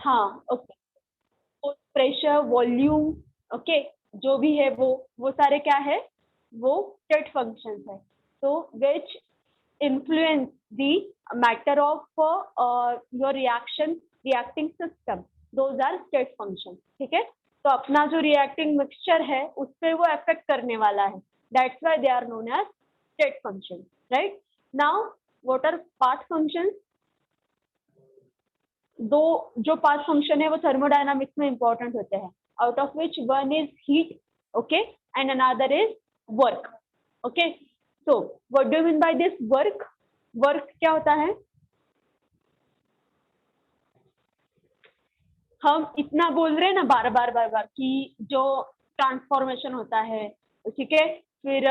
हाँ ओके, तो pressure, volume, okay, जो भी है वो सारे क्या है, वो स्टेट फंक्शंस है। तो which influence the matter of your reacting system, those are state function. ठीक है, तो अपना जो रिएक्टिंग मिक्सचर है उस पर वो अफेक्ट करने वाला है, that's why they are known as state function, right. Now what are path functions? दो जो पाथ फंक्शन है वो थर्मोडायनामिक्स में इंपॉर्टेंट होते हैं, out of which one is heat, okay, and another is work, okay. So what do you mean by this work? Work क्या होता है? हम इतना बोल रहे हैं ना बार बार कि जो ट्रांसफॉर्मेशन होता है, ठीक है, फिर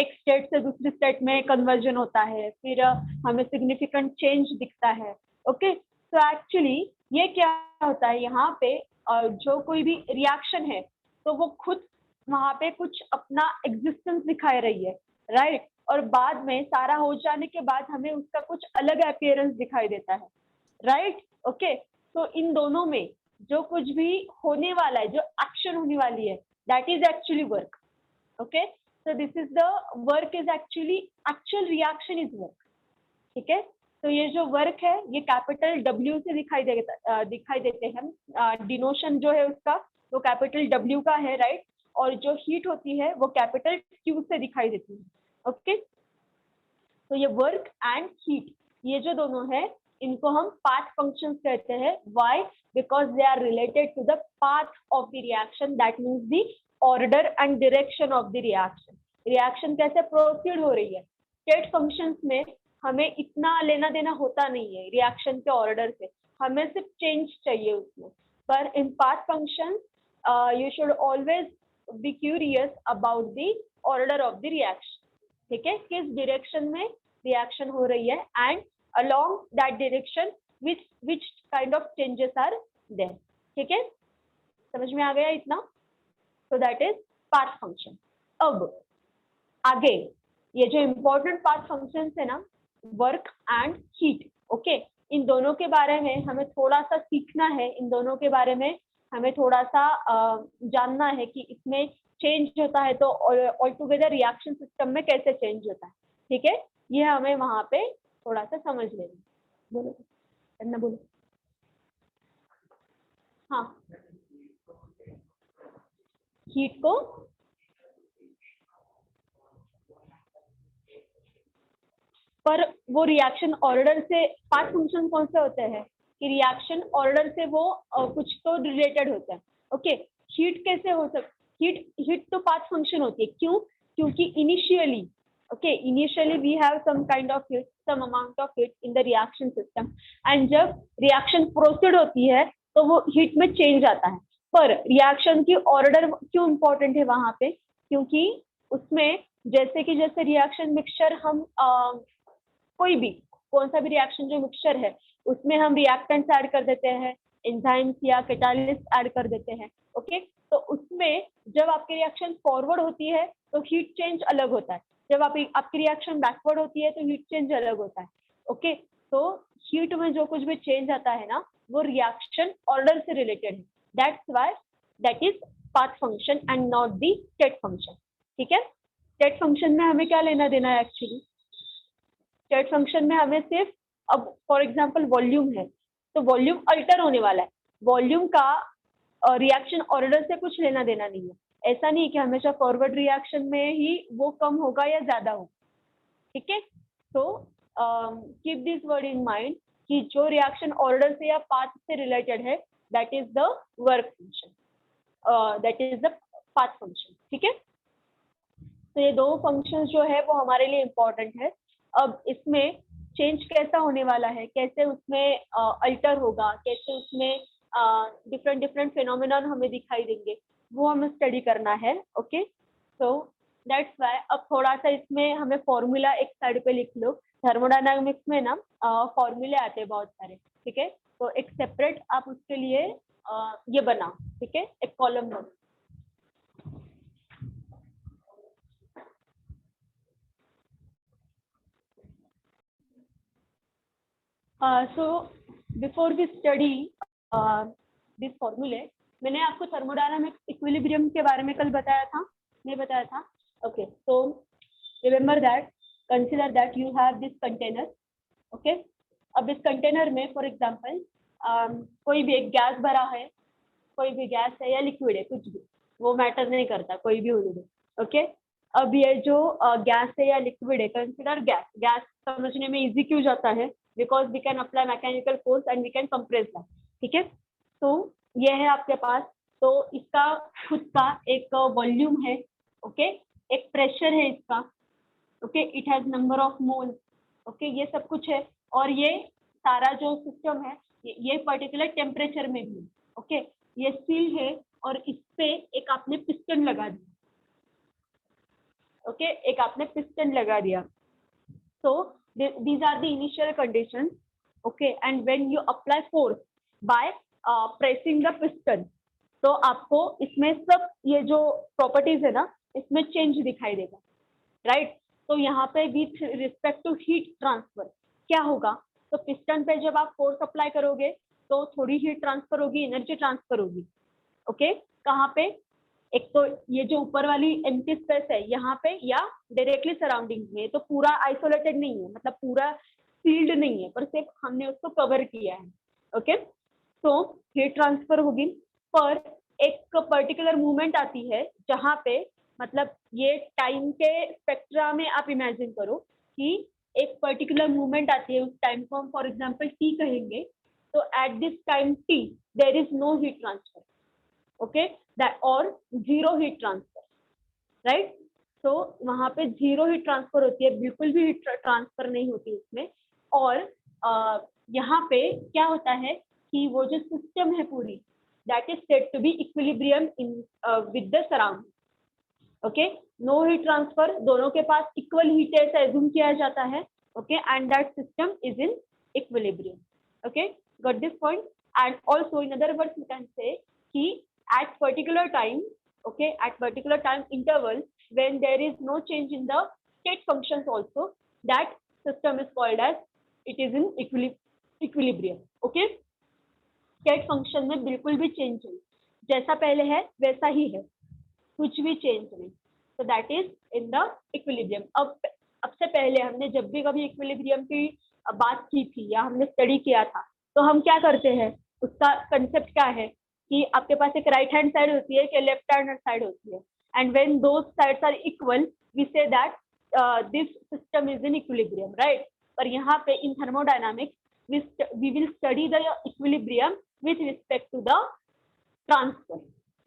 एक स्टेट से दूसरी स्टेट में कन्वर्जन होता है, फिर हमें सिग्निफिकेंट चेंज दिखता है, ओके। तो एक्चुअली ये क्या होता है यहाँ पे, जो कोई भी रिएक्शन है तो वो खुद वहाँ पे कुछ अपना एग्जिस्टेंस दिखा रही है, राइट, और बाद में सारा हो जाने के बाद हमें उसका कुछ अलग अपीयरेंस दिखाई देता है, राइट, ओके। तो इन दोनों में जो कुछ भी होने वाला है, जो एक्शन होने वाली है, that is actually work, okay. So this is the work is actually actual reaction is work, ठीक है। तो ये जो वर्क है ये कैपिटल W से दिखाई देते हैं, डिनोशन जो है उसका वो कैपिटल W का है, राइट, और जो हीट होती है वो कैपिटल Q से दिखाई देती है, ओके। तो ये वर्क एंड हीट, ये जो दोनों है इनको हम पाथ फंक्शंस कहते हैं। Why? Because they are related to the path of the reaction, that means the order and direction of the reaction. Reaction कैसे प्रोसीड हो रही है, स्टेट फंक्शंस में हमें इतना लेना देना होता नहीं है रिएक्शन के ऑर्डर से, हमें सिर्फ चेंज चाहिए उसमें। पर in path function you should always be curious about the order of the reaction, ठीक है, किस डायरेक्शन में रिएक्शन हो रही है and along that direction which kind of changes are there, ठीक है, समझ में आ गया इतना? so that is path function। अब आगे ये जो important path functions है ना, work and heat, ओके, इन दोनों के बारे में हमें थोड़ा सा सीखना है, इन दोनों के बारे में हमें थोड़ा सा जानना है कि इसमें चेंज होता है तो ऑल टुगेदर रिएक्शन सिस्टम में कैसे चेंज होता है, ठीक है, ये हमें वहां पे थोड़ा सा समझ लेना। बोलो करना, बोलो। हाँ, हीट को पर वो रिएक्शन ऑर्डर से, पाथ फंक्शन कौन से होते हैं कि रिएक्शन ऑर्डर से वो कुछ तो रिलेटेड होता है, ओके। हीट कैसे हो हीट हीट तो पाथ फंक्शन होती है, क्यों? क्योंकि initially, okay, initially we have some kind of heat, some amount of heat in the reaction system, and जब रिएक्शन प्रोसीड होती है तो वो हीट में चेंज आता है। पर रिएक्शन की ऑर्डर क्यों इंपॉर्टेंट है वहां पे? क्योंकि उसमें जैसे रिएक्शन मिक्सचर हम कोई भी कौन सा भी रिएक्शन जो मिक्सचर है उसमें हम रिएक्टेंट्स ऐड कर देते हैं, एंजाइम्स या कैटालिस्ट ऐड कर देते हैं, ओके। तो उसमें जब आपकी रिएक्शन फॉरवर्ड होती है तो हीट चेंज अलग होता है, जब आपकी रिएक्शन बैकवर्ड होती है तो हीट चेंज अलग होता है, ओके। तो हीट में जो कुछ भी चेंज आता है ना वो रिएक्शन ऑर्डर से रिलेटेड है, that's why that is path function and not the state function, ठीक है। स्टेट फंक्शन में हमें क्या लेना देना है एक्चुअली? स्टेट फंक्शन में हमें सिर्फ, अब फॉर एग्जांपल वॉल्यूम है तो वॉल्यूम अल्टर होने वाला है, वॉल्यूम का रिएक्शन ऑर्डर से कुछ लेना देना नहीं है। ऐसा नहीं कि हमेशा फॉरवर्ड रिएक्शन में ही वो कम होगा या ज्यादा होगा, ठीक है। तो keep this word in mind कि जो रिएक्शन ऑर्डर से या पाथ से रिलेटेड है that is the work function, that is the path function, ठीक है। तो ये दो फंक्शंस जो है वो हमारे लिए इम्पोर्टेंट है। अब इसमें चेंज कैसा होने वाला है, कैसे उसमें अल्टर होगा, कैसे उसमें डिफरेंट डिफरेंट फिनोमिनन हमें दिखाई देंगे, वो हमें स्टडी करना है, ओके। तो दैट्स व्हाई अब थोड़ा सा इसमें हमें फॉर्मूला एक साइड पे लिख लो। थर्मोडायनामिक्स में ना फॉर्मूले आते हैं बहुत सारे, ठीक है, तो एक सेपरेट आप उसके लिए ये बनाओ, ठीक है, एक कॉलम बनाओ। So before we study this फॉर्मूले, मैंने आपको थर्मोडायनामिक्स इक्विलिब्रियम के बारे में कल बताया था, नहीं बताया था? ओके, तो remember that, consider that you have this container, okay. अब इस कंटेनर में फॉर एग्जांपल कोई भी एक गैस भरा है, कोई भी गैस है या लिक्विड है, कुछ भी, वो मैटर नहीं करता, कोई भी होने दो, ओके। अब ये जो गैस है या लिक्विड है, कंसिडर गैस। गैस समझने में इजी क्यों जाता है? Because we can apply mechanical force and we can compress that, ठीक है। तो ये है आपके पास, तो इसका खुद का एक वॉल्यूम है, ओके, एक प्रेशर है इसका, okay, it has number of moles, okay, ये सब कुछ है। और ये सारा जो सिस्टम है ये पर्टिकुलर टेम्परेचर में भी, ओके, ये सील है और इस पे एक आपने पिस्टन लगा दिया, ओके, एक आपने पिस्टन लगा दिया। So these are the initial conditions, okay, and when you apply force by pressing the piston, तो आपको इसमें सब ये जो प्रॉपर्टीज है ना, इसमें चेंज दिखाई देगा, राइट। तो यहाँ पे with respect to heat transfer क्या होगा? तो पिस्टन पे जब आप फोर्स अप्लाई करोगे तो थोड़ी हीट ट्रांसफर होगी, एनर्जी ट्रांसफर होगी, ओके। कहाँ पे? एक तो ये जो ऊपर वाली एम्प्टी स्पेस है यहाँ पे, या डायरेक्टली सराउंडिंग में, तो पूरा आइसोलेटेड नहीं है, मतलब पूरा सील्ड नहीं है, पर सिर्फ हमने उसको कवर किया है, ओके। तो हीट ट्रांसफर होगी, पर एक पर्टिकुलर मूवमेंट आती है जहाँ पे, मतलब ये टाइम के स्पेक्ट्रा में आप इमेजिन करो कि एक पर्टिकुलर मूवमेंट आती है, उस टाइम को हम फॉर एग्जाम्पल टी कहेंगे, तो at this time T there is no heat transfer, okay, that और जीरो हीट ट्रांसफर, राइट। तो वहां पे जीरो हीट ट्रांसफर होती है, बिल्कुल भी हीट ट्रांसफर नहीं होती उसमें। और यहाँ पे क्या होता है कि वो जो सिस्टम है पूरी, that is said to be equilibrium in with the surrounding, okay. No heat transfer, दोनों के पास इक्वल हीट है ऐसा एज्यूम किया जाता है, okay, and that system is in equilibrium, okay, got this point. And also in other words we can say कि at particular time, okay, at particular time interval, when there is no change in the state functions also, that system is called as it is in equilibrium, okay। state function में बिल्कुल भी change नहीं, जैसा पहले है वैसा ही है, कुछ भी चेंज नहीं, so that is in the equilibrium। अब से पहले हमने जब भी कभी इक्विलिब्रियम की बात की थी या हमने स्टडी किया था, तो हम क्या करते हैं, उसका कंसेप्ट क्या है कि आपके पास एक राइट हैंड साइड होती है, एक लेफ्ट हैंड साइड होती है, and when those sides are equal we say that this system is in equilibrium, right. पर यहाँ पे in thermodynamics we will study the equilibrium with respect to the transfer,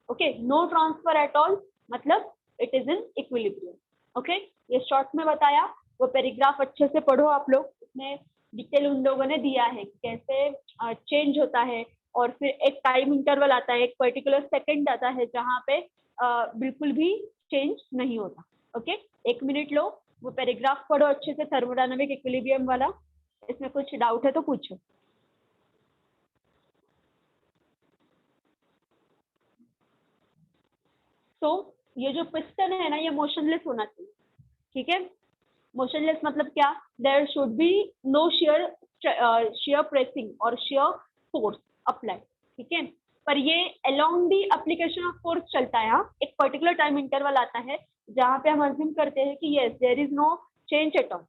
okay, no transfer at all, मतलब it is in equilibrium, okay। ये short में बताया, वो paragraph अच्छे से पढ़ो आप लोग, उसमें डिटेल उन लोगों ने दिया है कि कैसे चेंज होता है, और फिर एक टाइम इंटरवल आता है, एक पर्टिकुलर सेकंड आता है जहाँ पे बिल्कुल भी चेंज नहीं होता, ओके। 1 मिनट लो, वो पैराग्राफ पढ़ो अच्छे से, थर्मोडायनामिक इक्विलिब्रियम वाला। इसमें कुछ डाउट है तो पूछो। तो ये जो पिस्टन है ना, ये मोशनलेस होना चाहिए, ठीक है। मोशनलेस मतलब क्या? There should be no shear pressing और शेयर फोर्स अप्लाई, ठीक है। पर ये along the application of force चलता है, एक पर्टिकुलर टाइम इंटरवल आता है जहाँ पे हम अज्यूम करते हैं कि yes there is no change at all.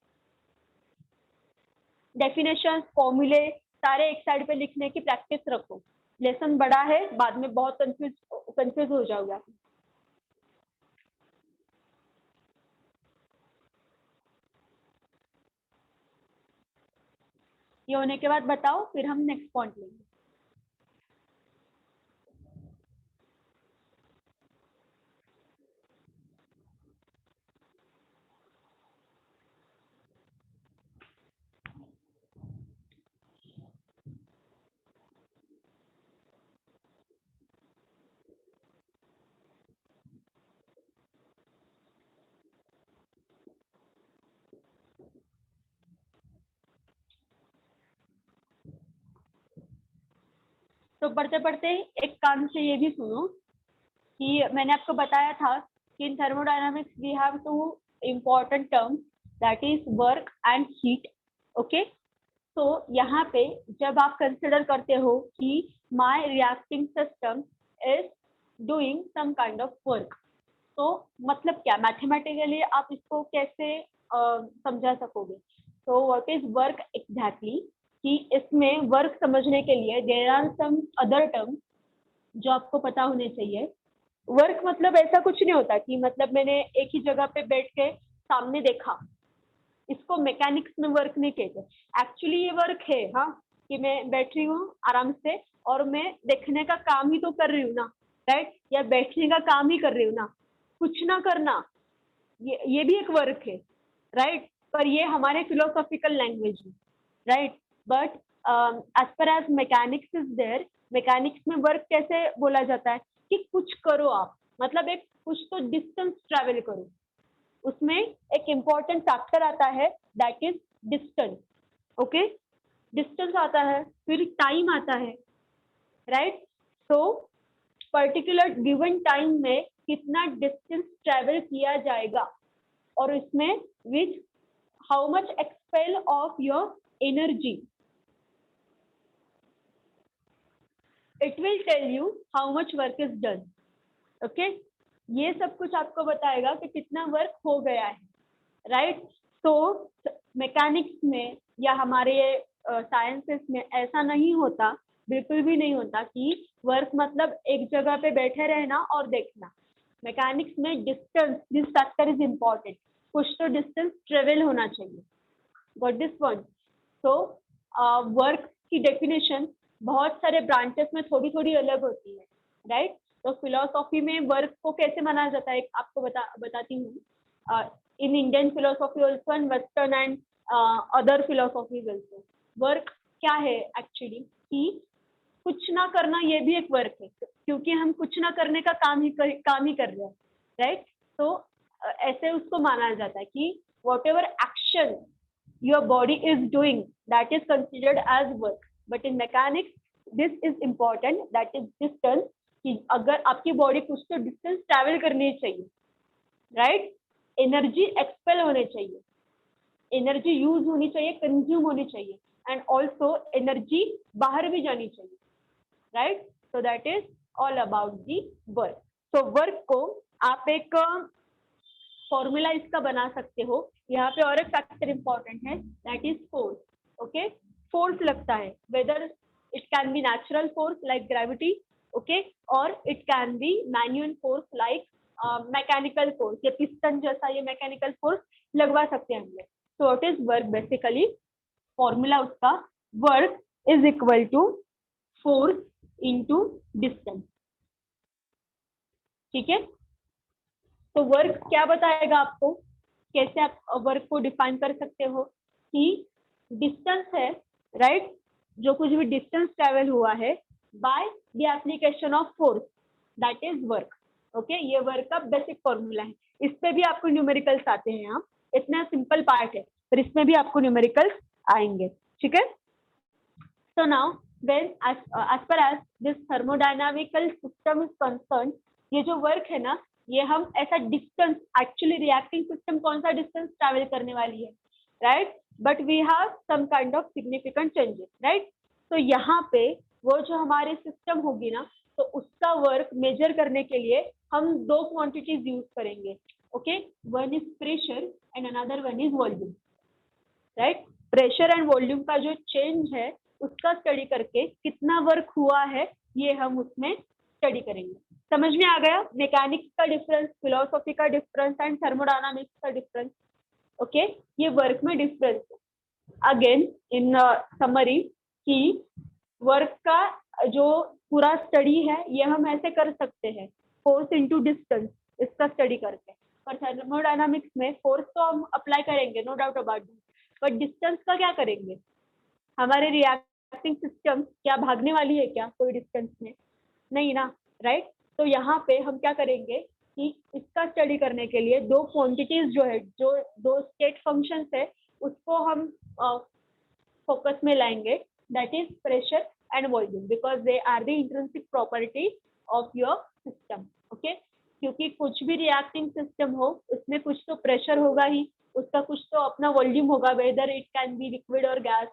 Definition, फॉर्मूले सारे एक साइड पे लिखने की प्रैक्टिस रखो, लेसन बड़ा है, बाद में बहुत कंफ्यूज हो जाओगे आप। ये होने के बाद बताओ, फिर हम नेक्स्ट पॉइंट लेंगे। तो पढ़ते पढ़ते एक कान से ये भी सुनो कि मैंने आपको बताया था कि in thermodynamics we have two important terms, that is work and heat, okay. तो यहाँ पे जब आप कंसिडर करते हो कि my reacting system is doing some kind of work, तो मतलब क्या मैथमेटिकली आप इसको कैसे समझा सकोगे? तो व्हाट इज वर्क एग्जैक्टली, कि इसमें वर्क समझने के लिए there are some other terms जो आपको पता होने चाहिए। वर्क मतलब ऐसा कुछ नहीं होता कि मतलब मैंने एक ही जगह पे बैठ के सामने देखा, इसको मैकेनिक्स में वर्क नहीं कहते। एक्चुअली ये वर्क है, हाँ, कि मैं बैठ रही हूँ आराम से और मैं देखने का काम ही तो कर रही हूँ ना, राइट, या बैठने का काम ही कर रही हूँ ना, कुछ ना करना, ये भी एक वर्क है, राइट। पर ये हमारे फिलोसॉफिकल लैंग्वेज में, right. But as per as mechanics is there, mechanics में वर्क कैसे बोला जाता है कि कुछ करो आप, मतलब एक कुछ तो डिस्टेंस ट्रैवल करो। उसमें एक इम्पॉर्टेंट फैक्टर आता है, that is distance. Okay, distance आता है, फिर टाइम आता है, राइट। तो पर्टिकुलर गिवन टाइम में कितना डिस्टेंस ट्रेवल किया जाएगा, और इसमें which how much expel of your energy, it will tell you how much work is done. Okay, ये सब कुछ आपको बताएगा कि कितना वर्क हो गया है, राइट। तो मैकेनिक्स में या हमारे साइंसेस में ऐसा नहीं होता, बिल्कुल भी नहीं होता कि वर्क मतलब एक जगह पे बैठे रहना और देखना। मैकेनिक्स में distance, this factor is important, कुछ तो डिस्टेंस ट्रेवल होना चाहिए, गॉट दिस वन। तो वर्क की डेफिनेशन बहुत सारे ब्रांचेस में थोड़ी थोड़ी अलग होती है, राइट। तो फिलोसॉफी में वर्क को कैसे माना जाता है आपको बताती हूँ। In Indian philosophy also and western and other philosophies also, work क्या है एक्चुअली, कि कुछ ना करना ये भी एक वर्क है, क्योंकि हम कुछ ना करने का काम ही कर रहे हैं, राइट। तो ऐसे उसको माना जाता है कि what ever action your body is doing, that is considered as work. But in mechanics this is important, that is distance, कि अगर आपकी बॉडी कुछ तो डिस्टेंस ट्रैवल करनी चाहिए, राइट, एनर्जी एक्सपेल होनी चाहिए, एनर्जी यूज होनी चाहिए, कंज्यूम होनी चाहिए, एंड ऑल्सो एनर्जी बाहर भी जानी चाहिए, right. So that is all about the work. तो वर्क को आप एक फॉर्मूला इसका बना सकते हो। यहाँ पे और एक फैक्टर इंपॉर्टेंट है, that is force. Okay, force लगता है, whether it can be natural force like gravity, okay, और it can be manual force like mechanical force, ये पिस्टन जैसा ये मैकेनिकल फोर्स लगवा सकते हैं हम लोग। So what is work basically, formula उसका, work is equal to force into distance, ठीक है। तो वर्क क्या बताएगा आपको, कैसे आप वर्क को डिफाइन कर सकते हो, कि डिस्टेंस है, राइट, जो कुछ भी डिस्टेंस ट्रेवल हुआ है by the application of force, that is work. Okay, ये वर्क का बेसिक फॉर्मूला है। इस पे भी आपको न्यूमेरिकल्स आते हैं, यहाँ इतना सिंपल पार्ट है, पर इसमें भी आपको न्यूमेरिकल्स आएंगे, ठीक है। So now when as per as this thermodynamical system is concerned, ये जो वर्क है ना, ये हम ऐसा डिस्टेंस, एक्चुअली रिएक्टिंग सिस्टम कौन सा डिस्टेंस ट्रैवल करने वाली है, right, but we have some kind of significant changes, right. तो यहाँ पे वो जो हमारी सिस्टम होगी ना, तो उसका वर्क मेजर करने के लिए हम दो क्वांटिटीज यूज करेंगे, okay, one is pressure and another one is volume, right. Pressure and volume का जो चेंज है उसका स्टडी करके कितना वर्क हुआ है ये हम उसमें स्टडी करेंगे। समझ में आ गया, मैकेनिक्स का डिफरेंस, फिलोसॉफी का डिफरेंस एंड थर्मोडायनामिक्स का डिफरेंस, ओके, ये वर्क में डिफरेंस। अगेन इन समरी, कि वर्क का जो पूरा स्टडी है ये हम ऐसे कर सकते हैं, फोर्स इनटू डिस्टेंस, इसका स्टडी करके। पर थर्मोडायनामिक्स में फोर्स तो हम अप्लाई करेंगे, no doubt about that, but distance का क्या करेंगे, हमारे रिएक्टिंग सिस्टम क्या भागने वाली है क्या कोई डिस्टेंस में, नहीं ना, राइट। तो यहाँ पे हम क्या करेंगे कि इसका स्टडी करने के लिए दो क्वांटिटीज जो है, जो दो स्टेट फंक्शंस है, उसको हम फोकस में लाएंगे, that is pressure and volume, because they are the intrinsic property of your system, okay. क्योंकि कुछ भी रिएक्टिंग सिस्टम हो उसमें कुछ तो प्रेशर होगा ही, उसका कुछ तो अपना वॉल्यूम होगा, whether it can be liquid और gas,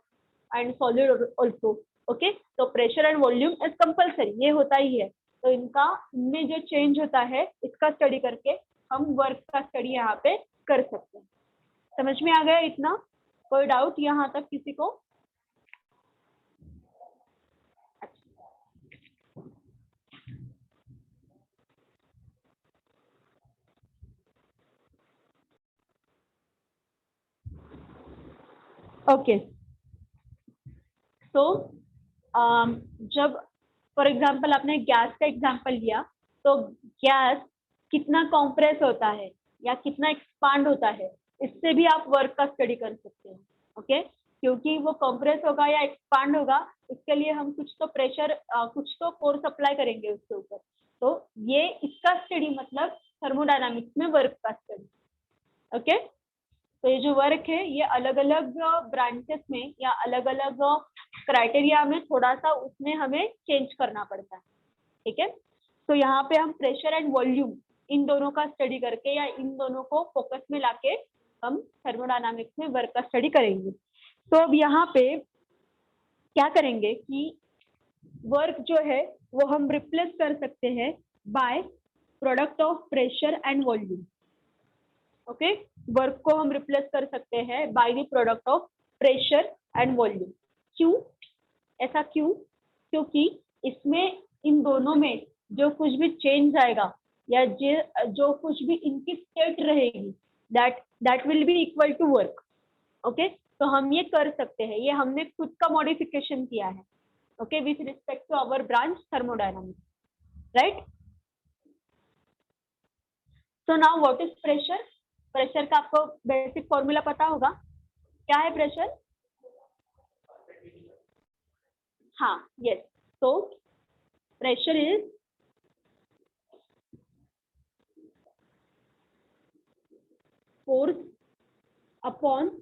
and solid also. Okay, तो pressure and volume is compulsory, ये होता ही है। तो इनमें जो चेंज होता है इसका स्टडी करके हम वर्क का स्टडी यहाँ पे कर सकते हैं। समझ में आ गया इतना? कोई डाउट यहाँ तक किसी को? ओके, तो जब फॉर एग्जांपल आपने गैस का एग्जांपल लिया, तो गैस कितना कॉम्प्रेस होता है या कितना एक्सपांड होता है, इससे भी आप वर्क का स्टडी कर सकते हैं। ओके, क्योंकि वो कॉम्प्रेस होगा या एक्सपांड होगा, इसके लिए हम कुछ तो प्रेशर, कुछ तो फोर्स अप्लाई करेंगे उसके ऊपर। तो ये इसका स्टडी मतलब थर्मोडायनामिक्स में वर्क का स्टडी। ओके, तो ये जो वर्क है ये अलग अलग ब्रांचेस में या अलग अलग क्राइटेरिया में थोड़ा सा उसमें हमें चेंज करना पड़ता है। ठीक है, तो यहाँ पे हम प्रेशर एंड वॉल्यूम इन दोनों का स्टडी करके या इन दोनों को फोकस में लाके हम थर्मोडायनामिक्स में वर्क का स्टडी करेंगे। तो अब यहाँ पे क्या करेंगे कि वर्क जो है वो हम रिप्लेस कर सकते हैं by product of pressure and volume. Okay, work को हम रिप्लेस कर सकते हैं by the product of pressure and volume. क्यों ऐसा? क्योंकि इसमें इन दोनों में जो कुछ भी चेंज आएगा या जो कुछ भी इनकी स्टेट रहेगी, that will be equal to work. Okay, तो हम ये कर सकते हैं, ये हमने खुद का मॉडिफिकेशन किया है। Okay, with respect to our branch thermodynamics, right? So now what is pressure? Pressure का आपको बेसिक फॉर्मूला पता होगा। क्या है प्रेशर? हाँ, यस। तो pressure is force upon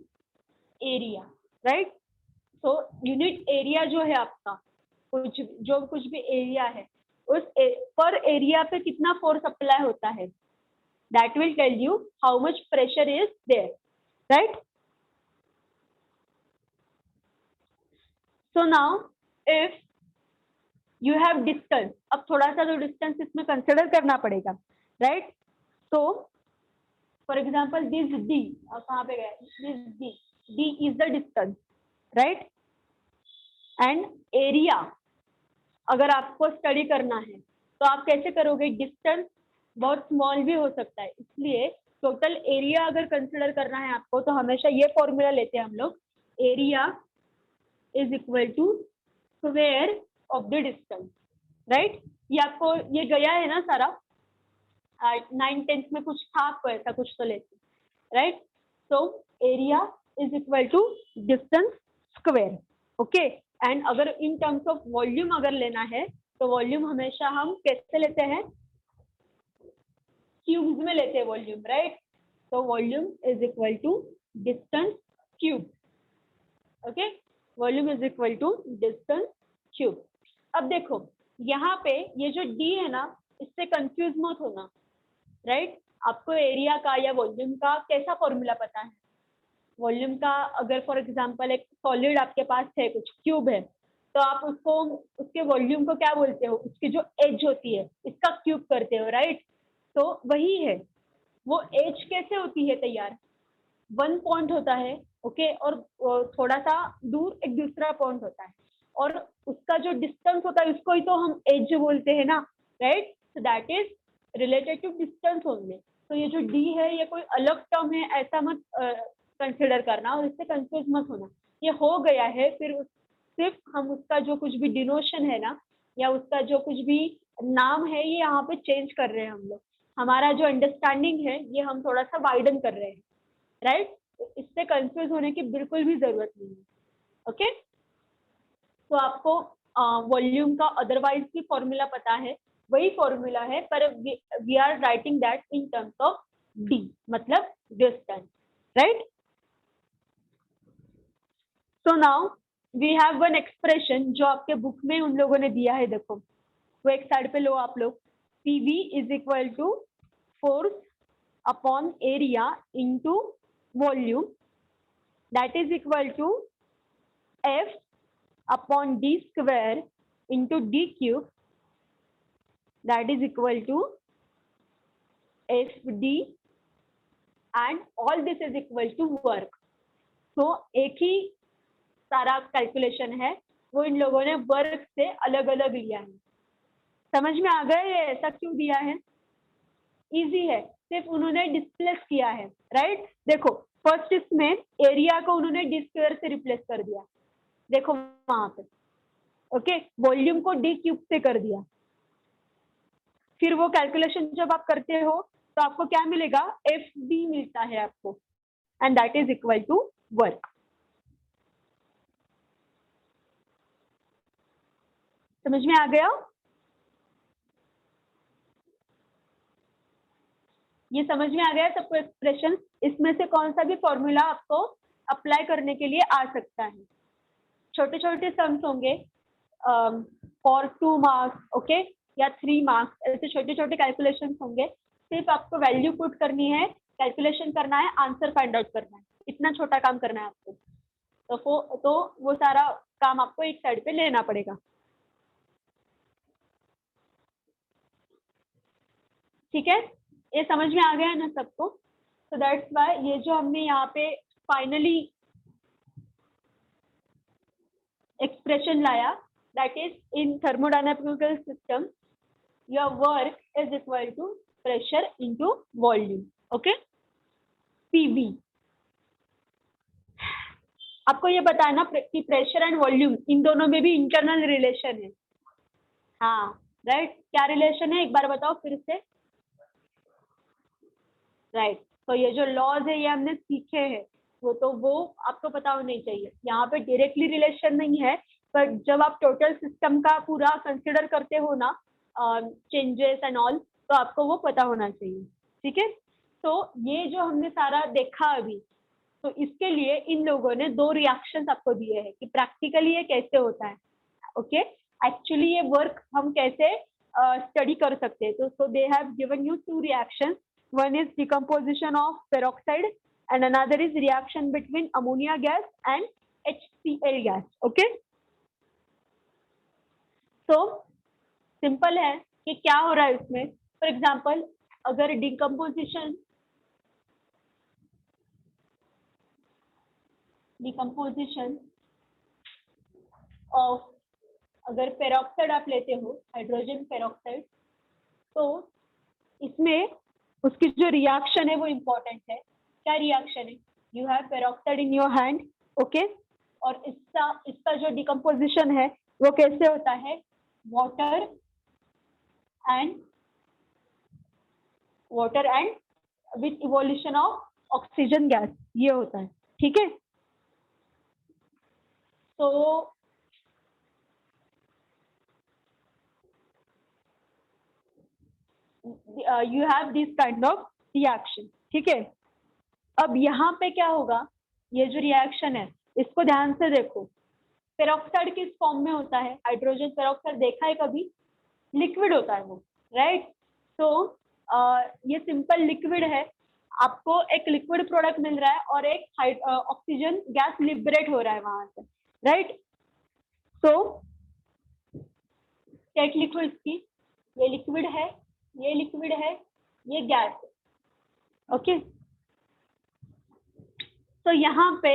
area, right? तो यूनिट एरिया जो है आपका, जो कुछ भी एरिया है, उस पर एरिया पे कितना फोर्स अप्लाई होता है, that will tell you how much pressure is there, right? So now if you have distance, अब थोड़ा सा जो डिस्टेंस इसमें कंसिडर करना पड़ेगा, राइट? तो फॉर एग्जाम्पल दिस डी, कहाँ पे गया? This D is the distance, right? And area अगर आपको स्टडी करना है तो आप कैसे करोगे? डिस्टेंस बहुत स्मॉल भी हो सकता है, इसलिए टोटल एरिया अगर कंसिडर करना है आपको तो हमेशा ये फॉर्मूला लेते हैं हम लोग, area is equal to square of the distance, right? ये आपको ये गया है ना सारा, 9th-10th में कुछ था आपको ऐसा कुछ तो लेते, राइट? तो area is equal to distance square. Okay, and अगर इन टर्म्स ऑफ वॉल्यूम अगर लेना है तो वॉल्यूम हमेशा हम कैसे लेते हैं? क्यूब्स में लेते हैं वॉल्यूम, राइट? तो volume is equal to distance cube. Okay, volume is equal to distance cube. अब देखो यहाँ पे ये जो डी है ना, इससे कंफ्यूज मत होना, राइट? आपको एरिया का या वॉल्यूम का कैसा फॉर्मूला पता है? वॉल्यूम का अगर फॉर एग्जांपल एक सॉलिड आपके पास है, कुछ क्यूब है, तो आप उसको उसके वॉल्यूम को क्या बोलते हो? उसकी जो एज होती है इसका क्यूब करते हो, राइट? तो वही है, वो एज कैसे होती है तैयार? 1 पॉइंट होता है, ओके, और थोड़ा सा दूर एक दूसरा पॉइंट होता है, और उसका जो डिस्टेंस होता है उसको ही तो हम एज बोलते हैं ना, right? So that is related to distance only. तो ये जो डी है ये कोई अलग टर्म है ऐसा मत कंसिडर करना और इससे कंफ्यूज मत होना। ये हो गया है, फिर सिर्फ हम उसका जो कुछ भी डिनोशन है ना, या उसका जो कुछ भी नाम है, ये यहाँ पे चेंज कर रहे हैं हम लोग। हमारा जो अंडरस्टैंडिंग है ये हम थोड़ा सा वाइडन कर रहे हैं, राइट? इससे कंफ्यूज होने की बिल्कुल भी जरूरत नहीं है। ओके, तो आपको वॉल्यूम का अदरवाइज भी फॉर्मूला पता है, वही फॉर्मूला है, पर we are writing that in terms of d, मतलब distance, right? So now we have one expression जो आपके बुक में उन लोगों ने दिया है, देखो वो एक साइड पे लो आप लोग। PV is equal to force upon area into volume, that is equal to F upon D square into D cube, that is equal to F D and all this is equal to work. तो एक ही सारा calculation है, वो इन लोगों ने work से अलग अलग लिया है। समझ में आ गया ये ऐसा क्यों दिया है? इजी है, सिर्फ उन्होंने डिस्प्लेस किया है, राइट। देखो फर्स्ट इसमें एरिया को उन्होंने डी स्क्वायर से रिप्लेस कर दिया, देखो वहां पे, ओके। वॉल्यूम को डी क्यूब से कर दिया। फिर वो कैलकुलेशन जब आप करते हो तो आपको क्या मिलेगा? एफ डी मिलता है आपको, and that is equal to work. समझ में आ गया? ये समझ में आ गया सबको एक्सप्रेशन? इसमें से कौन सा भी फॉर्मूला आपको अप्लाई करने के लिए आ सकता है। छोटे छोटे सम्स होंगे फॉर 2 मार्क्स, ओके, या 3 मार्क्स, ऐसे छोटे छोटे कैलकुलेशन होंगे। सिर्फ आपको वैल्यू पुट करनी है, कैलकुलेशन करना है, आंसर फाइंड आउट करना है, इतना छोटा काम करना है आपको। तो वो सारा काम आपको एक साइड पे लेना पड़ेगा, ठीक है। ये समझ में आ गया है ना सबको? तो दैट्स वाई ये जो हमने यहाँ पे फाइनली एक्सप्रेशन लाया, that is in thermodynamical system your work is equal to pressure into volume, okay, PV. आपको ये बताना कि प्रेशर एंड वॉल्यूम इन दोनों में भी इंटरनल रिलेशन है। हाँ राइट, क्या रिलेशन है एक बार बताओ फिर से। राइट, तो ये जो लॉज है ये हमने सीखे हैं, वो आपको पता होने चाहिए। यहाँ पे डायरेक्टली रिलेशन नहीं है, पर जब आप टोटल सिस्टम का पूरा कंसिडर करते हो ना, चेंजेस एंड ऑल, तो आपको वो पता होना चाहिए, ठीक है। तो ये जो हमने सारा देखा अभी, तो इसके लिए इन लोगों ने 2 रिएक्शंस आपको दिए हैं कि प्रैक्टिकली ये कैसे होता है, ओके। एक्चुअली ये वर्क हम कैसे स्टडी कर सकते हैं। तो so they have given you 2 reactions, one is decomposition of peroxide and another is reaction between ammonia gas and HCl gas, okay। so simple है कि क्या हो रहा है इसमें। फॉर एग्जांपल अगर डिकम्पोजिशन ऑफ, अगर पेरोक्साइड आप लेते हो, हाइड्रोजन पेरोक्साइड, तो इसमें उसकी जो रिएक्शन है वो इम्पोर्टेंट है। क्या रिएक्शन है? You have peroxide in your hand, okay, और इसका जो डिकम्पोजिशन है वो कैसे होता है? Water and with evolution of oxygen gas, ये होता है, ठीक है। तो you have this kind of reaction, ठीक है। अब यहाँ पे क्या होगा? ये जो रिएक्शन है इसको ध्यान से देखो। पेरोक्साइड किस फॉर्म में होता है? हाइड्रोजन पेरोक्साइड देखा है कभी? लिक्विड होता है वो, राइट। तो ये सिंपल लिक्विड है, आपको एक लिक्विड प्रोडक्ट मिल रहा है और एक ऑक्सीजन गैस लिबरेट हो रहा है वहां से, राइट। तो स्टेट लिक्विड की, ये लिक्विड है, ये लिक्विड है, ये गैस है, ओके। तो यहाँ पे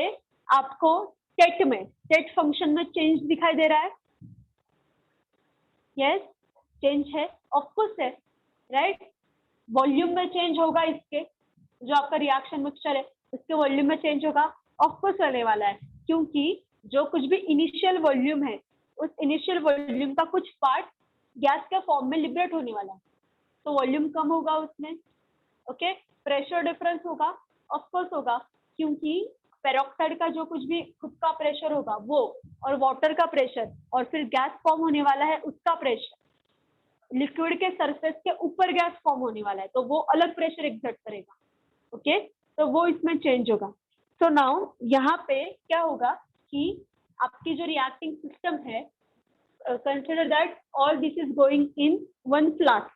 आपको स्टेट फंक्शन में चेंज दिखाई दे रहा है। यस, चेंज है, ऑफ कोर्स है, राइट। वॉल्यूम में चेंज होगा, इसके जो आपका रिएक्शन मिक्सचर है उसके वॉल्यूम में चेंज होगा, ऑफ कोर्स होने वाला है, क्योंकि जो कुछ भी इनिशियल वॉल्यूम है उस इनिशियल वॉल्यूम का कुछ पार्ट गैस के फॉर्म में लिबरेट होने वाला है, तो वॉल्यूम कम होगा उसमें, ओके। प्रेशर डिफरेंस होगा, ऑफ कोर्स होगा, क्योंकि पेरोक्साइड का जो कुछ भी खुद का प्रेशर होगा वो, और वाटर का प्रेशर, और फिर गैस फॉर्म होने वाला है उसका प्रेशर, लिक्विड के सरफेस के ऊपर गैस फॉर्म होने वाला है तो वो अलग प्रेशर एक्सर्ट करेगा, ओके। तो वो इसमें चेंज होगा। सो नाउ यहाँ पे क्या होगा कि आपकी जो रिएक्टिंग सिस्टम है, consider that all this is going in one flask,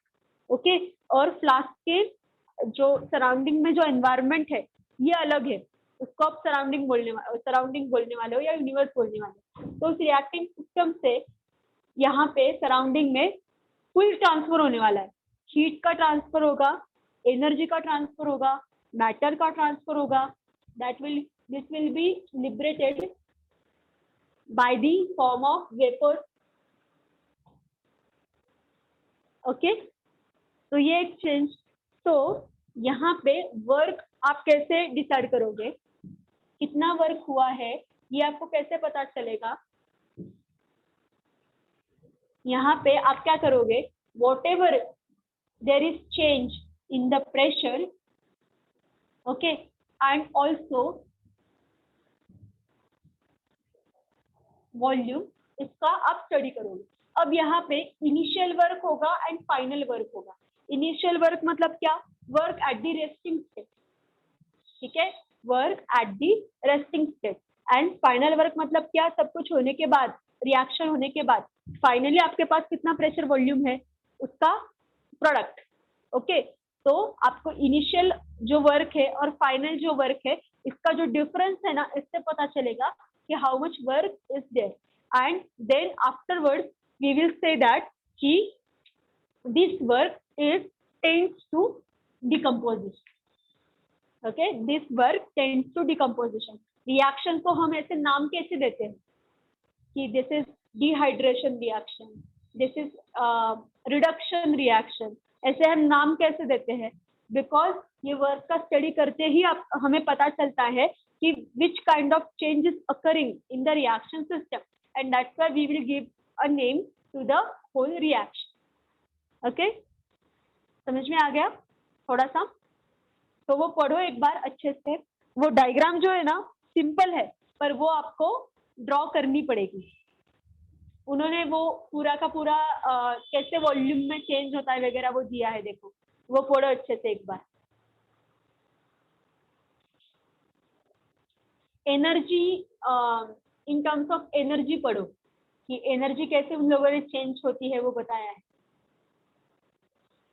okay, और फ्लास्क के जो सराउंडिंग में जो एनवायरनमेंट है ये अलग है, उसको आप सराउंडिंग बोलने वाले हो या यूनिवर्स बोलने वाले हो। तो उस रिएक्टिंग सिस्टम से यहाँ पे सराउंडिंग में फुल ट्रांसफर होने वाला है। हीट का ट्रांसफर होगा, एनर्जी का ट्रांसफर होगा, मैटर का ट्रांसफर होगा। This will be liberated by the form of vapour. Okay, तो ये एक चेंज। तो यहाँ पे वर्क आप कैसे डिसाइड करोगे, कितना वर्क हुआ है ये आपको कैसे पता चलेगा? यहाँ पे आप क्या करोगे, what ever there is change in the pressure, okay, and also volume, इसका आप स्टडी करोगे। अब यहाँ पे इनिशियल वर्क होगा एंड फाइनल वर्क होगा। इनिशियल वर्क मतलब क्या, work at the resting state, ठीक है, work at the resting state. And final work मतलब क्या, सब कुछ होने के बाद, रिएक्शन होने के बाद फाइनली आपके पास कितना प्रेशर वॉल्यूम है उसका प्रोडक्ट। ओके, तो आपको इनिशियल जो वर्क है और फाइनल जो वर्क है इसका जो डिफरेंस है ना, इससे पता चलेगा कि how much work is there. And then afterwards we will say that कि this work is tends to decomposition. Okay, this work tends to decomposition. Reaction को हम ऐसे नाम कैसे देते हैं कि this is dehydration reaction, this is reduction reaction, ऐसे हम नाम कैसे देते हैं? बिकॉज ये वर्क का स्टडी करते ही आप हमें पता चलता है कि which kind of change is occurring in the reaction system, and that's why we will give a name to the whole reaction. Okay, समझ में आ गया थोड़ा सा? तो वो पढ़ो एक बार अच्छे से। वो डायग्राम जो है ना सिंपल है, पर वो आपको ड्रॉ करनी पड़ेगी। उन्होंने वो पूरा का पूरा कैसे वॉल्यूम में चेंज होता है वगैरह वो दिया है, देखो वो पढ़ो अच्छे से एक बार। Energy, in terms of energy पढ़ो कि एनर्जी कैसे उन लोगों ने चेंज होती है वो बताया है।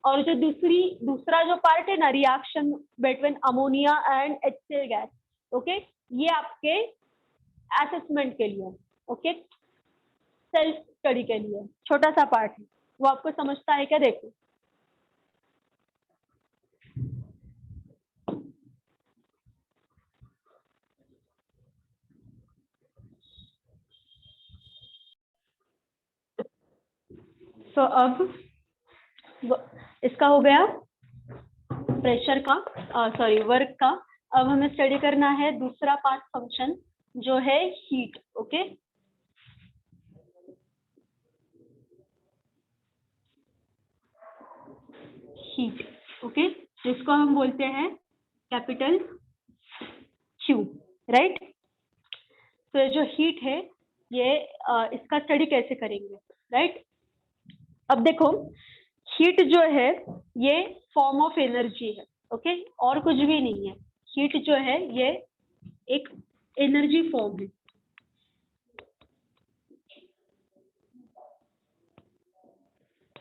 और जो दूसरा जो पार्ट है ना, reaction between ammonia and HCl gas, okay, ये आपके असेसमेंट के लिए, ओके, सेल्फ स्टडी के लिए छोटा सा पार्ट है, वो आपको समझता है क्या? देखो तो अब इसका हो गया प्रेशर का, सॉरी वर्क का। अब हमें स्टडी करना है दूसरा पार्ट फंक्शन जो है हीट। ओके, हीट, ओके, जिसको हम बोलते हैं कैपिटल Q, राइट। तो ये जो हीट है ये इसका स्टडी कैसे करेंगे, राइट। अब देखो हीट जो है ये फॉर्म ऑफ एनर्जी है, ओके, और कुछ भी नहीं है। हीट जो है ये एक एनर्जी फॉर्म है,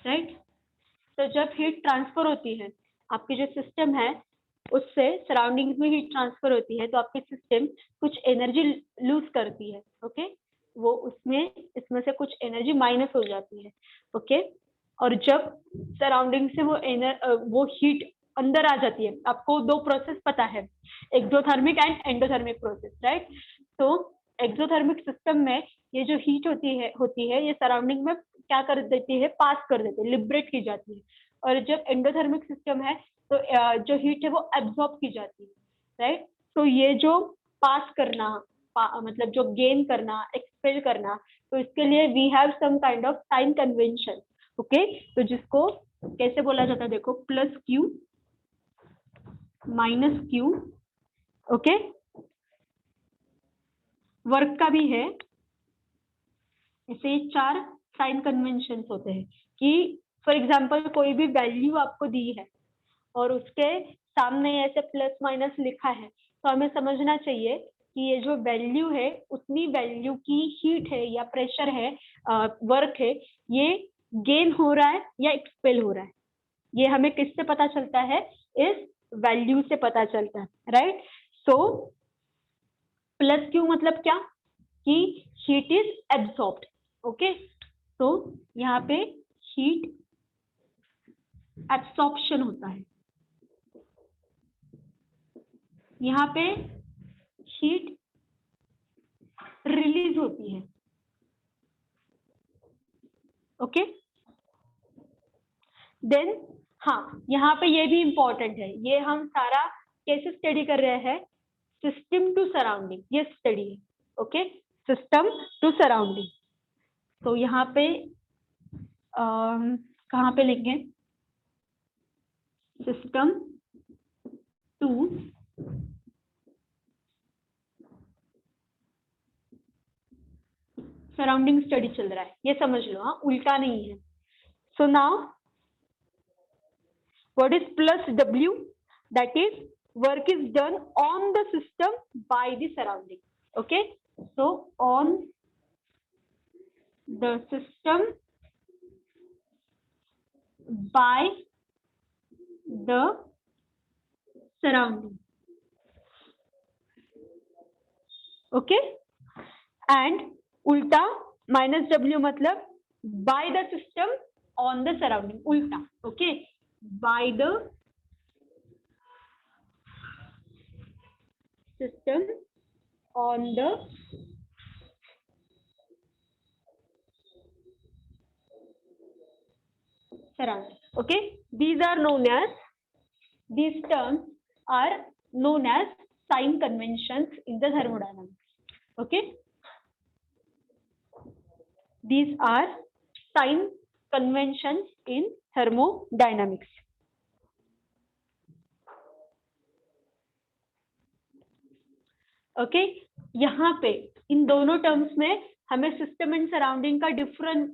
राइट। तो जब हीट ट्रांसफर होती है, आपकी जो सिस्टम है उससे सराउंडिंग्स में हीट ट्रांसफर होती है, तो आपकी सिस्टम कुछ एनर्जी लूज करती है, ओके, वो इसमें से कुछ एनर्जी माइनस हो जाती है, ओके। और जब सराउंडिंग से वो हीट अंदर आ जाती है, आपको दो प्रोसेस पता है, exothermic and endothermic process, right. तो एक्सोथर्मिक सिस्टम में ये जो हीट होती है ये सराउंडिंग में क्या कर देती है, पास कर देती है, लिबरेट की जाती है। और जब एंडोथर्मिक सिस्टम है तो जो हीट है वो एब्जॉर्ब की जाती है, राइट। तो ये जो पास करना, मतलब जो गेन करना, एक्सपेल करना, तो इसके लिए we have some kind of sign convention, okay. तो जिसको कैसे बोला जाता है, देखो plus Q minus Q, okay. Work का भी है, ऐसे 4 साइन कन्वेंशन होते हैं कि फॉर एग्जाम्पल कोई भी वैल्यू आपको दी है और उसके सामने ऐसे प्लस माइनस लिखा है, तो हमें समझना चाहिए कि ये जो वैल्यू है उतनी वैल्यू की हीट है या प्रेशर है, वर्क है, ये गेन हो रहा है या एक्सपेल हो रहा है। ये हमें किससे पता चलता है, इस वैल्यू से पता चलता है, राइट। सो प्लस क्यू मतलब क्या कि हीट इज एब्सॉर्ब्ड, ओके। तो यहाँ पे हीट एब्सॉर्प्शन होता है, यहाँ पे हीट रिलीज होती है, ओके। देन हाँ, यहाँ पे ये भी इंपॉर्टेंट है, ये हम सारा कैसे स्टडी कर रहे हैं, सिस्टम टू सराउंडिंग ये स्टडी है, ओके, सिस्टम टू सराउंडिंग। तो यहाँ पे कहाँ पे लिखें, सिस्टम टू सराउंडिंग स्टडी चल रहा है, ये समझ लो, हाँ, उल्टा नहीं है। So now what is plus W? That is work is done on the system by the surrounding. Okay, so on the system by the surrounding. Okay, and ulta minus W मतलब by the system on the surrounding, ulta. Okay, by the system on the surrounding. Okay, these terms are known as sign conventions in the thermodynamics. Okay, these are sign conventions in thermodynamics. Okay, यहाँ पे इन दोनों terms में हमें system and surrounding का difference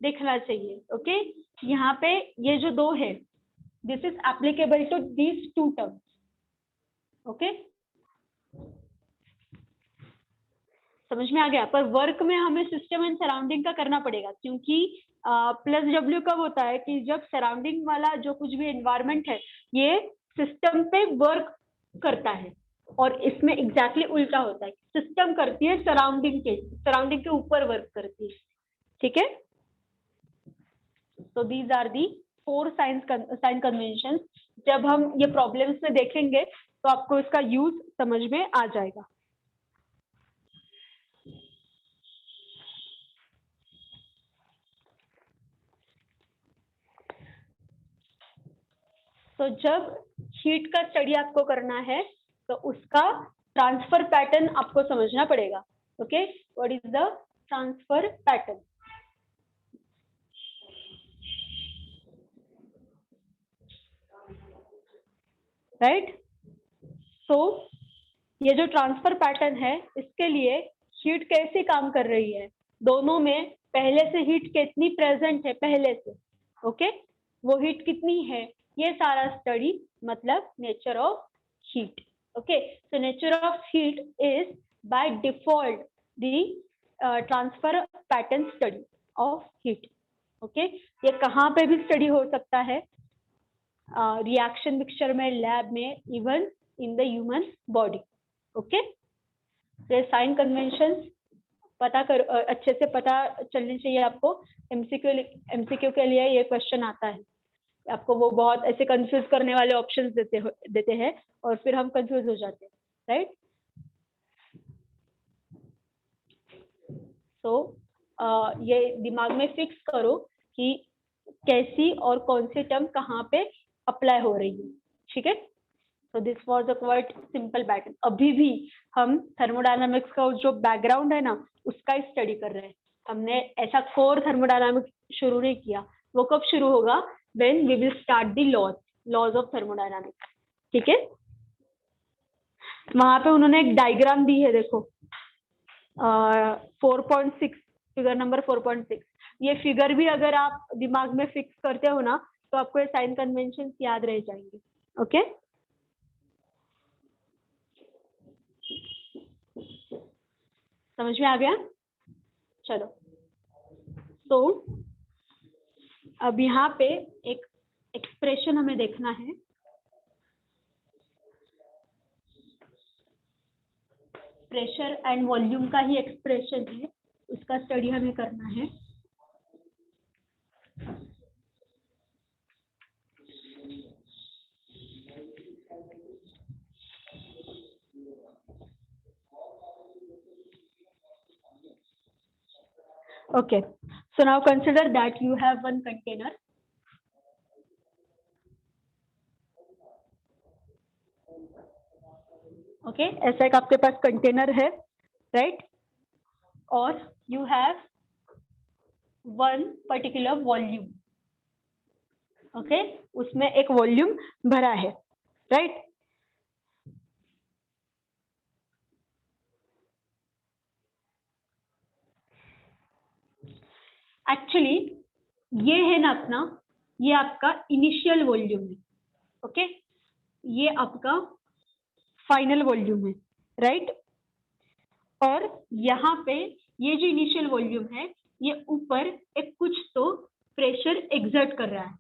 देखना चाहिए, okay. यहाँ पे ये जो दो है, this is applicable to these two terms, okay, समझ में आ गया। पर वर्क में हमें सिस्टम एंड सराउंडिंग का करना पड़ेगा, क्योंकि प्लस डब्ल्यू कब होता है कि जब सराउंडिंग वाला जो कुछ भी एनवायरनमेंट है ये सिस्टम पे वर्क करता है, और इसमें एग्जैक्टली उल्टा होता है, सिस्टम करती है सराउंडिंग के ऊपर वर्क करती है, ठीक है। So these are the 4 sign convention. जब हम ये प्रॉब्लम्स में देखेंगे तो आपको इसका यूज समझ में आ जाएगा। तो जब हीट का स्टडी आपको करना है तो उसका ट्रांसफर पैटर्न आपको समझना पड़ेगा, okay. What is the transfer pattern? Right, so ये जो ट्रांसफर पैटर्न है इसके लिए हीट कैसे काम कर रही है, दोनों में पहले से हीट कितनी प्रेजेंट है पहले से, ओके, वो हीट कितनी है, ये सारा स्टडी मतलब nature of heat, okay. So nature of heat is by default the transfer pattern study of heat, okay. ये कहाँ पे भी स्टडी हो सकता है, रिएक्शन मिक्सचर में, लैब में, even in the human body, okay. ये साइन कन्वेंशन पता कर अच्छे से पता चलनी चाहिए आपको। एमसीक्यू के लिए ये क्वेश्चन आता है, आपको वो बहुत ऐसे कंफ्यूज करने वाले ऑप्शंस देते हैं और फिर हम कंफ्यूज हो जाते हैं, राइट। तो ये दिमाग में फिक्स करो कि कैसी और कौन सी टर्म कहाँ पे अप्लाई हो रही है, ठीक है। तो this was a quite simple pattern. अभी भी हम थर्मोडायनामिक्स का जो बैकग्राउंड है ना उसका ही स्टडी कर रहे हैं, हमने ऐसा कोर थर्मोडायनामिक्स शुरू नहीं किया। वो कब शुरू होगा, when we will start the laws of thermodynamics, ठीक है। वहां पे उन्होंने एक डायग्राम दी है, देखो 4.6, फिगर नंबर 4.6। ये फिगर भी अगर आप दिमाग में फिक्स करते हो ना तो आपको ये साइन कन्वेंशन याद रह जाएंगे, ओके। समझ में आ गया? चलो, तो अब यहाँ पे एक एक्सप्रेशन हमें देखना है। प्रेशर एंड वॉल्यूम का ही एक्सप्रेशन है, उसका स्टडी हमें करना है। Okay, so now consider that you have one container. Okay, ऐसा एक आपके पास कंटेनर है, राइट? और you have one particular volume. Okay, उसमें एक वॉल्यूम भरा है, राइट? एक्चुअली ये है ना अपना, ये आपका इनिशियल वॉल्यूम है, ओके? ये आपका फाइनल वॉल्यूम है, राइट? और यहाँ पे ये जो इनिशियल वॉल्यूम है, ये ऊपर एक कुछ तो प्रेशर एक्सर्ट कर रहा है,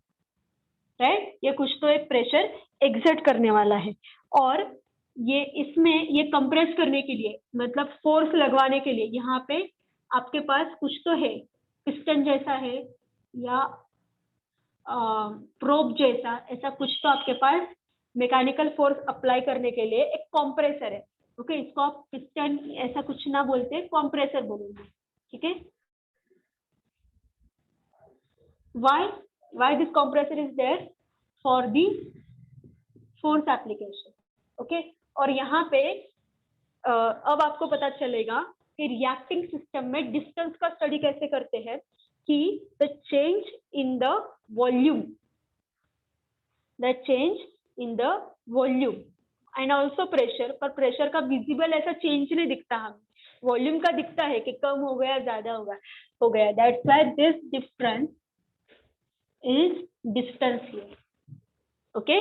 राइट? ये कुछ तो एक प्रेशर एक्सर्ट करने वाला है, और ये इसमें ये कंप्रेस करने के लिए, मतलब फोर्स लगवाने के लिए यहाँ पे आपके पास कुछ तो है, पिस्टन जैसा है या प्रोब जैसा, ऐसा कुछ तो आपके पास मैकेनिकल फोर्स अप्लाई करने के लिए एक कॉम्प्रेसर है, ओके? इसको आप पिस्टन ऐसा कुछ ना बोलते, कॉम्प्रेसर बोलेंगे, ठीक है? why this compressor is there? For the force application, okay? और यहाँ पे अब आपको पता चलेगा कि रिएक्टिंग सिस्टम में डिस्टेंस का स्टडी कैसे करते हैं, कि the change in the volume, and also pressure, पर प्रेशर का विजिबल ऐसा चेंज नहीं दिखता, हमें वॉल्यूम का दिखता है कि कम हो गया, ज्यादा हो गया, that's why this difference is distance here, okay?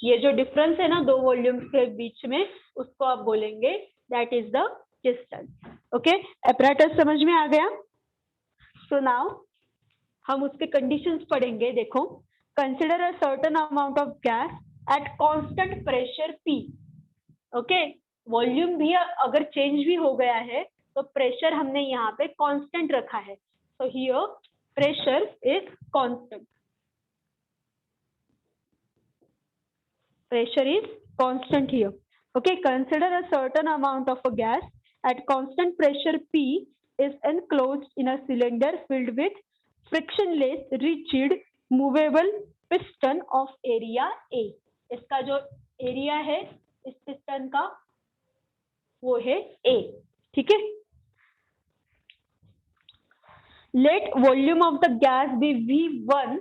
ये जो डिफरेंस है ना दो वॉल्यूम्स के बीच में, उसको आप बोलेंगे that is the distance, okay? Apparatus समझ में आ गया? सो नाउ हम उसके कंडीशंस पढ़ेंगे। देखो, consider a certain amount of gas at constant pressure P, okay? Volume भी अगर चेंज भी हो गया है तो प्रेशर हमने यहाँ पे कांस्टेंट रखा है, so here pressure is constant, pressure is constant here, okay? Consider a certain amount of a gas at constant pressure P is enclosed in a cylinder filled with frictionless rigid movable piston of area A. इसका जो area है इस piston का वो है A, ठीक है? Let volume of the gas be V1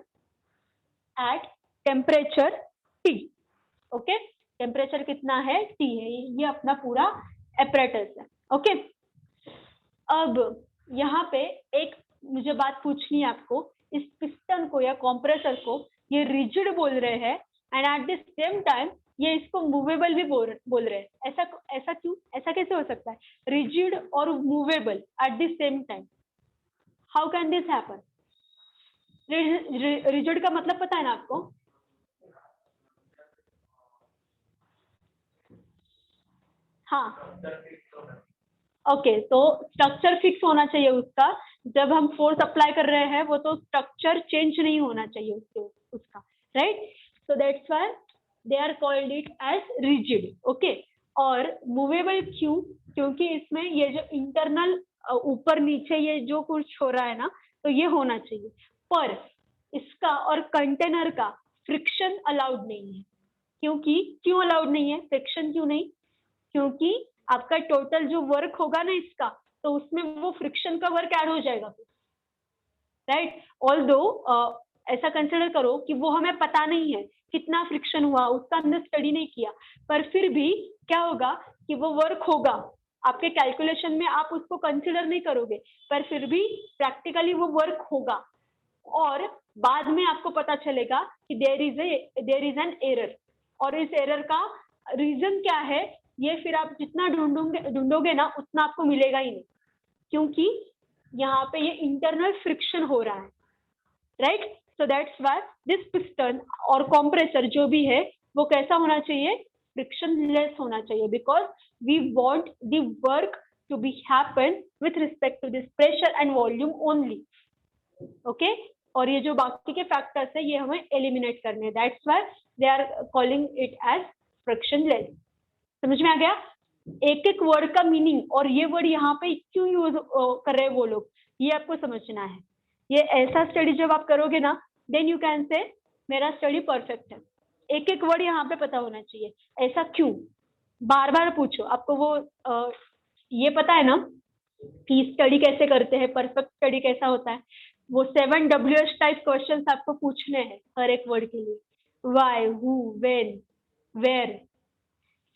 at temperature T. Okay, temperature कितना है? T है, ये अपना पूरा एपरेटस है, ओके? अब यहाँ पे एक मुझे बात पूछनी है आपको, इस पिस्टन को या कंप्रेसर को ये रिजिड बोल रहे हैं and at the same time ये इसको मूवेबल भी बोल रहे हैं, ऐसा क्यों? ऐसा कैसे हो सकता है रिजिड और movable at the same time? How can this happen? Rigid का मतलब पता है ना आपको? हाँ, ओके, तो स्ट्रक्चर फिक्स होना चाहिए उसका, जब हम फोर्स अप्लाई कर रहे हैं वो तो स्ट्रक्चर चेंज नहीं होना चाहिए उसका, right? So that's why they are called it as rigid, okay? और मूवेबल क्यों? क्योंकि इसमें ये जो इंटरनल ऊपर नीचे ये जो कुछ हो रहा है ना, तो ये होना चाहिए, पर इसका और कंटेनर का फ्रिक्शन अलाउड नहीं है। क्यों अलाउड नहीं है फ्रिक्शन? क्यों नहीं? क्योंकि आपका टोटल जो वर्क होगा ना इसका, तो उसमें वो फ्रिक्शन का वर्क ऐड हो जाएगा, राइट? ऑल्दो ऐसा कंसिडर करो कि वो हमें पता नहीं है कितना फ्रिक्शन हुआ, उसका हमने स्टडी नहीं किया, पर फिर भी क्या होगा कि वो वर्क होगा, आपके कैलकुलेशन में आप उसको कंसिडर नहीं करोगे, पर फिर भी प्रैक्टिकली वो वर्क होगा, और बाद में आपको पता चलेगा कि देयर इज एन एरर, और इस एरर का रीजन क्या है ये फिर आप जितना ढूंढोगे ना उतना आपको मिलेगा ही नहीं, क्योंकि यहाँ पे ये इंटरनल फ्रिक्शन हो रहा है, right? So that's why this piston और कंप्रेसर जो भी है वो कैसा होना चाहिए? फ्रिक्शन लेस होना चाहिए, because we want the work to be happen with respect to this pressure and volume only. Okay, और ये जो बाकी के फैक्टर्स है ये हमें एलिमिनेट करने हैं. That's why they are calling it as frictionless. समझ में आ गया एक एक वर्ड का मीनिंग, और ये वर्ड यहाँ पे क्यों यूज कर रहे हैं वो लोग, ये आपको समझना है. ये ऐसा स्टडी जब आप करोगे ना, देन यू कैन से मेरा स्टडी परफेक्ट है. एक एक वर्ड यहाँ पे पता होना चाहिए. ऐसा क्यों, बार बार पूछो. आपको वो ये पता है ना कि स्टडी कैसे करते हैं, परफेक्ट स्टडी कैसा होता है. वो 7 WH टाइप क्वेश्चंस आपको पूछने हैं हर एक वर्ड के लिए. व्हाई, हु, व्हेन, वेयर,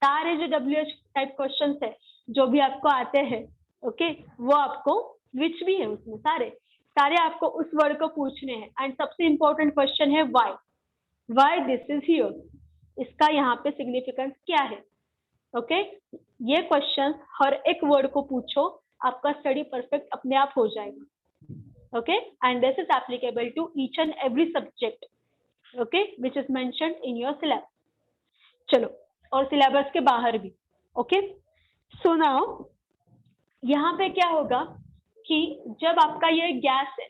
सारे जो WH टाइप क्वेश्चंस है जो भी आपको आते हैं, ओके, वो आपको विच भी है उसमें सारे आपको उस वर्ड को पूछने हैं. एंड सबसे इंपॉर्टेंट क्वेश्चन है व्हाई दिस इज हियर. इसका यहाँ पे सिग्निफिकेंस क्या है. ओके, ये क्वेश्चन हर एक वर्ड को पूछो, आपका स्टडी परफेक्ट अपने आप हो जाएगा. Okay, and this is applicable to each and every subject, okay, which is mentioned in your syllabus. चलो, और सिलेबस के बाहर भी. ओके, सो नाउ यहाँ पे क्या होगा कि जब आपका ये गैस है,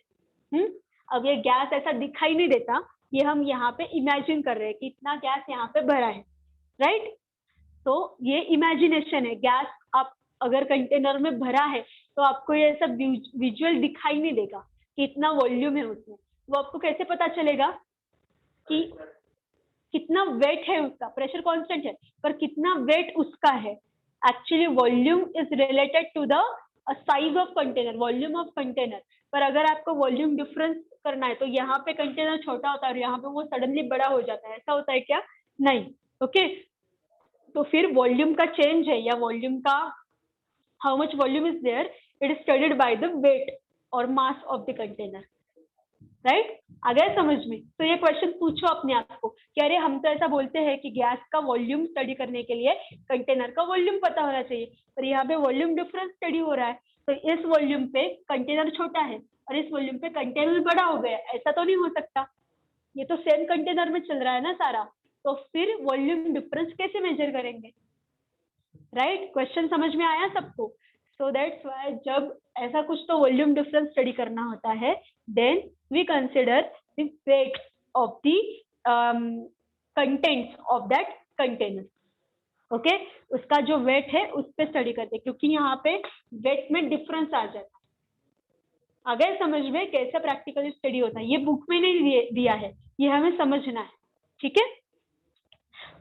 अब ये गैस ऐसा दिखाई नहीं देता, ये हम यहाँ पे इमेजिन कर रहे हैं कि इतना गैस यहाँ पे भरा है, राइट. तो ये इमेजिनेशन है. गैस आप अगर कंटेनर में भरा है तो आपको ये सब विजुअल दिखाई नहीं देगा कि इतना वॉल्यूम है उसमें. वो आपको कैसे पता चलेगा कि कितना वेट है उसका. प्रेशर कांस्टेंट है पर कितना वेट उसका है. Actually volume is related to the size of container, volume of container. पर अगर आपको वॉल्यूम डिफरेंस करना है तो यहाँ पे कंटेनर छोटा होता है और यहाँ पे वो सडनली बड़ा हो जाता है. ऐसा होता है क्या? नहीं. ओके, तो फिर वॉल्यूम का चेंज है या वॉल्यूम का how much volume is there, it is studied by the weight और mass of the container, right. आ गया समझ में. तो ये क्वेश्चन पूछो अपने आप को कि अरे हम तो ऐसा बोलते हैं कि गैस का वॉल्यूम स्टडी करने के लिए कंटेनर का वॉल्यूम पता होना चाहिए, पर यहाँ पे वॉल्यूम डिफरेंस स्टडी हो रहा है. तो इस वॉल्यूम पे कंटेनर छोटा है और इस वॉल्यूम पे कंटेनर बड़ा हो गया, ऐसा तो नहीं हो सकता. ये तो सेम कंटेनर में चल रहा है ना सारा. तो फिर वॉल्यूम डिफरेंस कैसे मेजर करेंगे, राइट. क्वेश्चन समझ में आया सबको. सो दैट्स व्हाई जब ऐसा कुछ तो वॉल्यूम डिफरेंस स्टडी करना होता है, then we consider the weight of the contents of that container. Okay, उसका जो वेट है उस पर स्टडी करते हैं, क्योंकि यहाँ पे वेट में डिफरेंस आ जाता है. अगर समझ में कैसे प्रैक्टिकली स्टडी होता है, ये बुक में नहीं दिया है, ये हमें समझना है. ठीक है.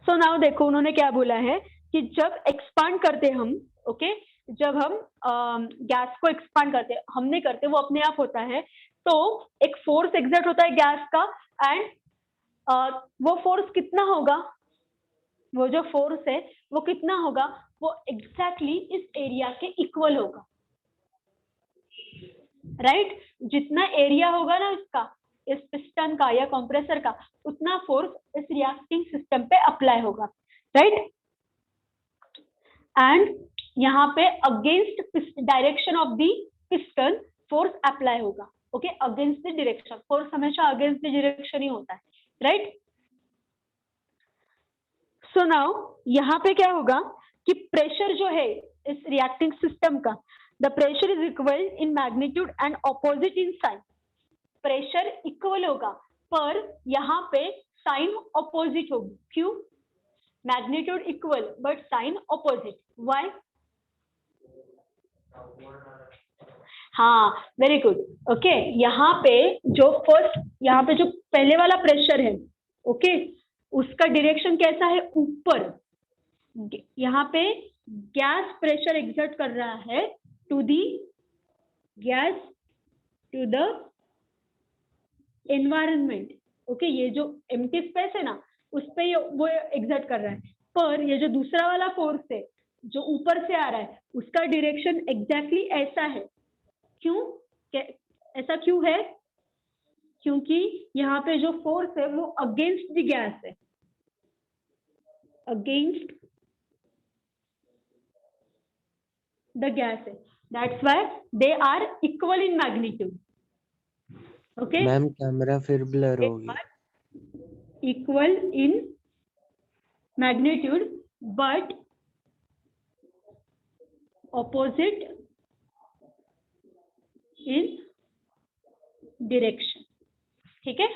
सो नाउ देखो उन्होंने क्या बोला है कि जब एक्सपांड करते हम, ओके, जब हम गैस को एक्सपांड करते, हम नहीं करते, वो अपने आप होता है, तो एक फोर्स एक्सर्ट होता है गैस का. एंड वो फोर्स कितना होगा, वो जो फोर्स है वो कितना होगा, वो एग्जैक्टली इस एरिया के इक्वल होगा, राइट. जितना एरिया होगा ना इसका, इस पिस्टन का या कंप्रेसर का, उतना फोर्स इस रिएक्टिंग सिस्टम पे अप्लाई होगा, राइट. एंड यहाँ पे against direction of the piston force apply होगा. Okay, against the direction, force हमेशा अगेंस्ट द डायरेक्शन ही होता है, राइट. सो नाउ यहाँ पे क्या होगा कि प्रेशर जो है इस रिएक्टिंग सिस्टम का, the pressure is equal in magnitude and opposite in sign. Pressure equal होगा पर यहाँ पे साइन ऑपोजिट होगी. क्यों? Magnitude equal but sign opposite. Why? हाँ, वेरी गुड. ओके, यहाँ पे जो फर्स्ट, यहाँ पे जो पहले वाला प्रेशर है, ओके, उसका डायरेक्शन कैसा है? ऊपर. यहाँ पे गैस प्रेशर एक्सर्ट कर रहा है to the gas to the environment. Okay, ये जो एम्प्टी स्पेस है ना उस पे वो एक्सर्ट कर रहा है. पर ये जो दूसरा वाला फोर्स है जो ऊपर से आ रहा है, उसका डायरेक्शन एग्जैक्टली ऐसा है. क्यों? ऐसा क्यों है? क्योंकि यहाँ पे जो फोर्स है वो अगेंस्ट द गैस है, अगेंस्ट द गैस है. That's why they are equal in magnitude. Okay ma'am, camera फिर ब्लर हो गया. Equal in magnitude but opposite in direction. ठीक है,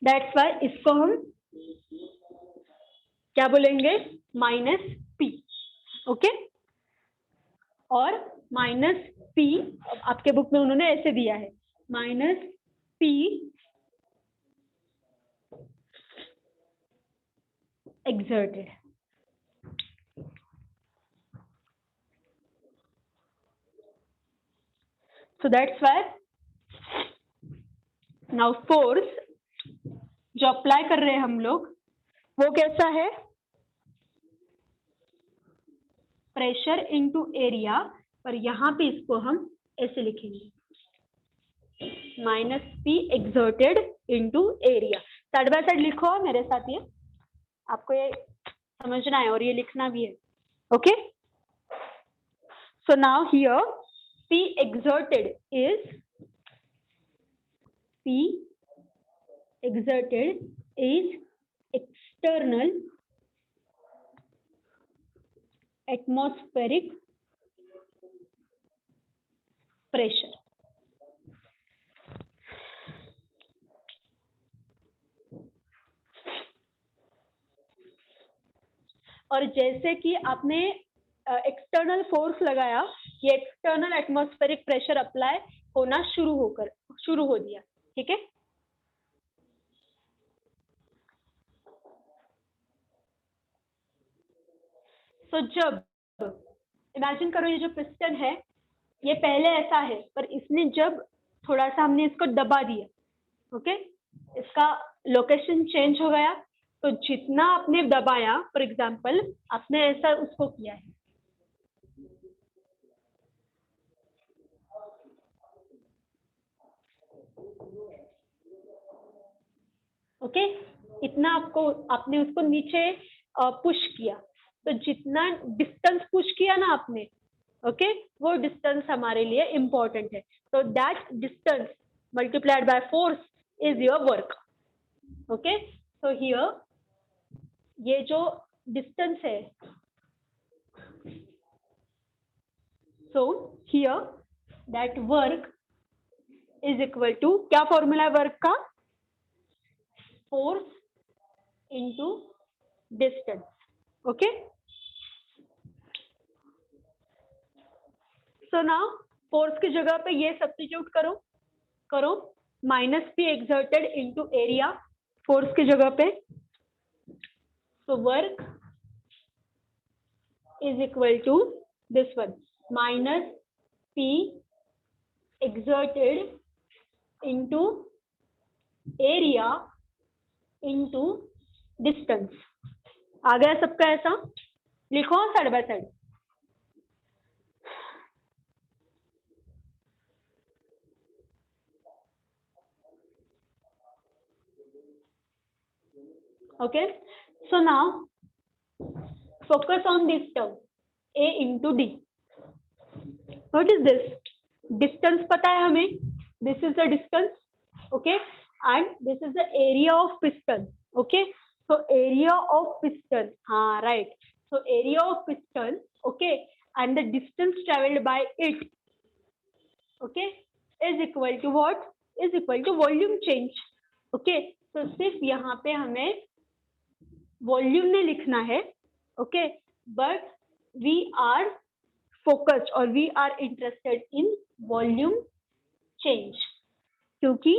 दैट्स वाई इसको हम क्या बोलेंगे, माइनस पी. ओके, और माइनस पी आपके बुक में उन्होंने ऐसे दिया है, minus P exerted. So that's why now force जो अप्लाई कर रहे हैं हम लोग वो कैसा है, प्रेशर इनटू एरिया, पर यहाँ पे इसको हम ऐसे लिखेंगे, minus P exerted into area. Side by side लिखो मेरे साथ, ये आपको ये समझना है और ये लिखना भी है. Okay, so now here P exerted is external atmospheric pressure. और जैसे कि आपने एक्सटर्नल फोर्स लगाया, ये एक्सटर्नल एटमॉस्फेरिक प्रेशर अप्लाई होना शुरू हो दिया. ठीक है, तो जब इमेजिन करो ये जो पिस्टन है ये पहले ऐसा है, पर इसने जब थोड़ा सा हमने इसको दबा दिया, ओके, इसका लोकेशन चेंज हो गया, तो जितना आपने दबाया, फॉर एग्जांपल आपने ऐसा उसको किया है, ओके, इतना आपने उसको नीचे पुश किया, तो जितना डिस्टेंस पुश किया ना आपने, ओके, वो डिस्टेंस हमारे लिए इंपॉर्टेंट है. तो that distance multiplied by force is your work. Okay, so here ये जो डिस्टेंस है, so here that work is equal to, क्या फॉर्मूला है वर्क का, force into distance. Okay, so now force की जगह पे ये सब्स्टिट्यूट करो minus P exerted into area force की जगह पे. So work is equal to this one, minus P exerted into area into distance. आ गया सबका, ऐसा लिखो side by side. Okay, so now focus on this term A into D. What is this? Distance पता है हमें, this is the distance, okay, and this is the area of piston. Okay, so area of piston, हाँ right, so area of piston, okay, and the distance traveled by it, okay, is equal to what? Is equal to volume change. Okay, so सिर्फ यहाँ पे हमें volume में लिखना है, okay, but we are focused और we are interested in volume change, क्योंकि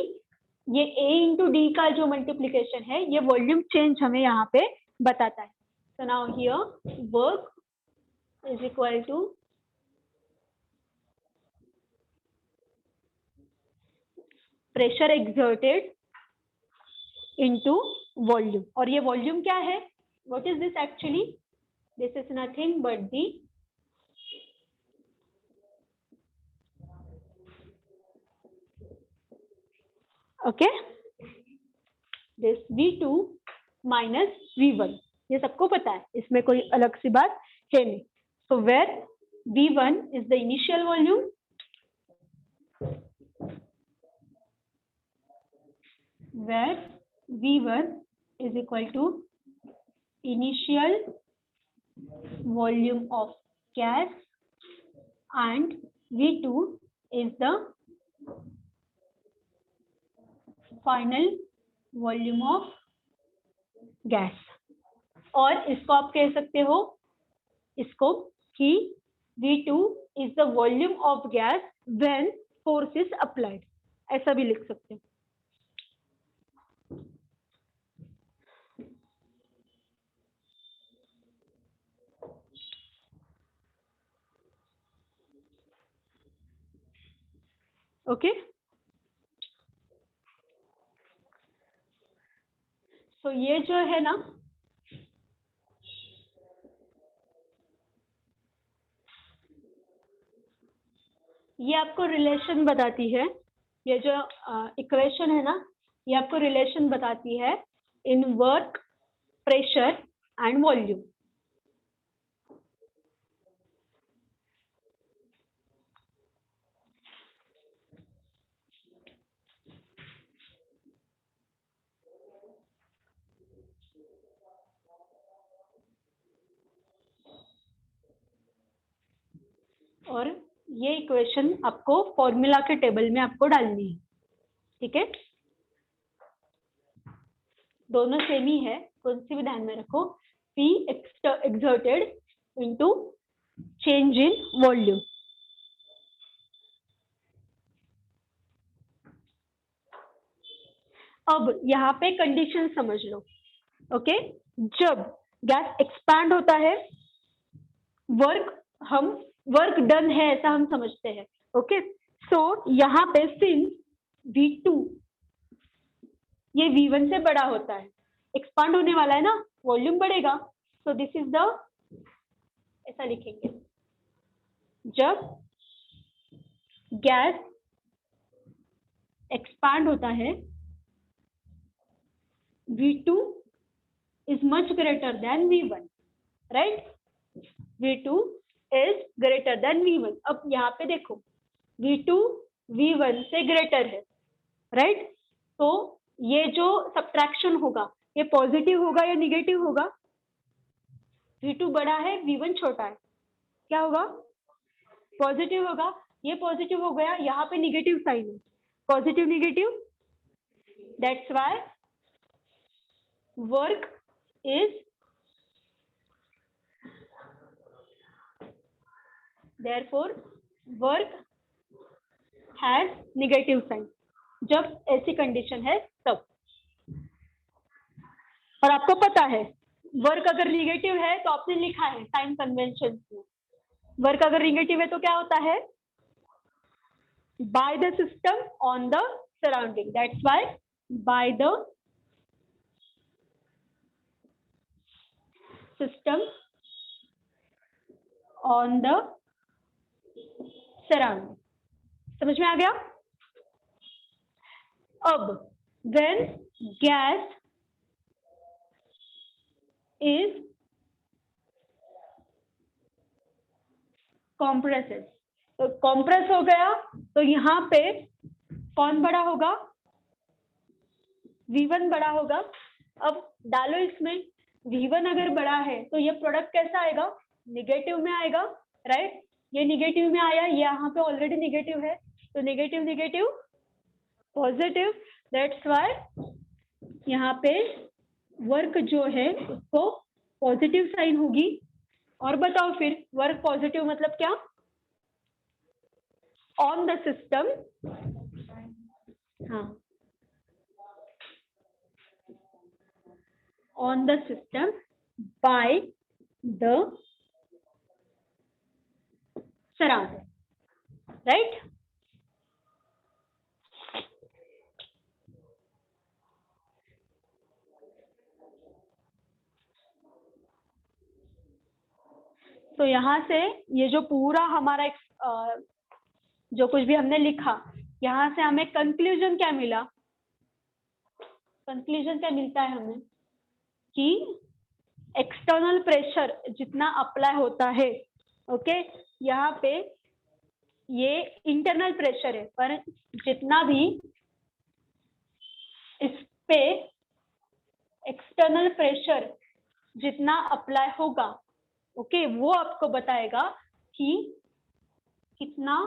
ये A इंटू डी का जो मल्टीप्लीकेशन है ये वॉल्यूम चेंज हमें यहाँ पे बताता है. So now here work is equal to pressure exerted into volume. और ये वॉल्यूम क्या है, what is this actually, this is nothing but the okay, this V2 minus V1, ये सबको पता है, इसमें कोई अलग सी बात है नहीं. So where V1 is the initial volume, where V1 is equal to initial volume of gas and V2 is the final volume of gas। और इसको आप कह सकते हो इसको कि V2 is the volume of gas when force is applied, ऐसा भी लिख सकते हैं। ओके, तो ये जो है ना, ये आपको रिलेशन बताती है, ये जो इक्वेशन है ना, ये आपको रिलेशन बताती है in work, pressure and volume. और ये इक्वेशन आपको फॉर्मूला के टेबल में आपको डालनी है, ठीक है। दोनों सेम ही है, कौन सी भी ध्यान में रखो, P exerted into change in volume। अब यहाँ पे कंडीशन समझ लो, ओके। जब गैस एक्सपैंड होता है, वर्क डन है ऐसा हम समझते हैं, ओके। सो यहाँ पे सिंस V2 ये V1 से बड़ा होता है, एक्सपांड होने वाला है ना, वॉल्यूम बढ़ेगा, सो दिस इज द, ऐसा लिखेंगे, जब गैस एक्सपांड होता है V2 is much greater than V1, right? V2 is greater than V1। अब यहाँ पे देखो V2 V1 से ग्रेटर है, राइट? तो ये जो सब्ट्रैक्शन होगा ये पॉजिटिव होगा या निगेटिव होगा? V2 बड़ा है, V1 छोटा है, क्या होगा? पॉजिटिव होगा। ये पॉजिटिव हो गया, यहाँ पे निगेटिव साइन है, positive negative, that's why work is therefore work has negative sign। जब ऐसी कंडीशन है तब। और आपको पता है वर्क अगर निगेटिव है तो आपने लिखा है साइन कन्वेंशन में, वर्क अगर निगेटिव है तो क्या होता है? by the system on the surrounding, that's why by the system on the surrounding। समझ में आ गया? अब when gas is compresses, तो कॉम्प्रेस हो गया तो यहाँ पे कौन बड़ा होगा? V1 बड़ा होगा। अब डालो इसमें, V1 अगर बड़ा है तो ये प्रोडक्ट कैसा आएगा? निगेटिव में आएगा, राइट? ये निगेटिव में आया, ये यहाँ पे ऑलरेडी निगेटिव है, तो negative negative positive, that's why यहाँ पे वर्क जो है उसको पॉजिटिव साइन होगी। और बताओ फिर वर्क पॉजिटिव मतलब क्या? ऑन द सिस्टम, हाँ, on the system by the surrounding, right? तो यहाँ से ये जो पूरा हमारा जो कुछ भी हमने लिखा, यहाँ से हमें कंक्लूजन क्या मिला? कंक्लूजन क्या मिलता है हमें कि एक्सटर्नल प्रेशर जितना अप्लाई होता है, ओके, यहाँ पे ये इंटरनल प्रेशर है, पर जितना भी इस पे एक्सटर्नल प्रेशर जितना अप्लाई होगा, ओके, वो आपको बताएगा कि कितना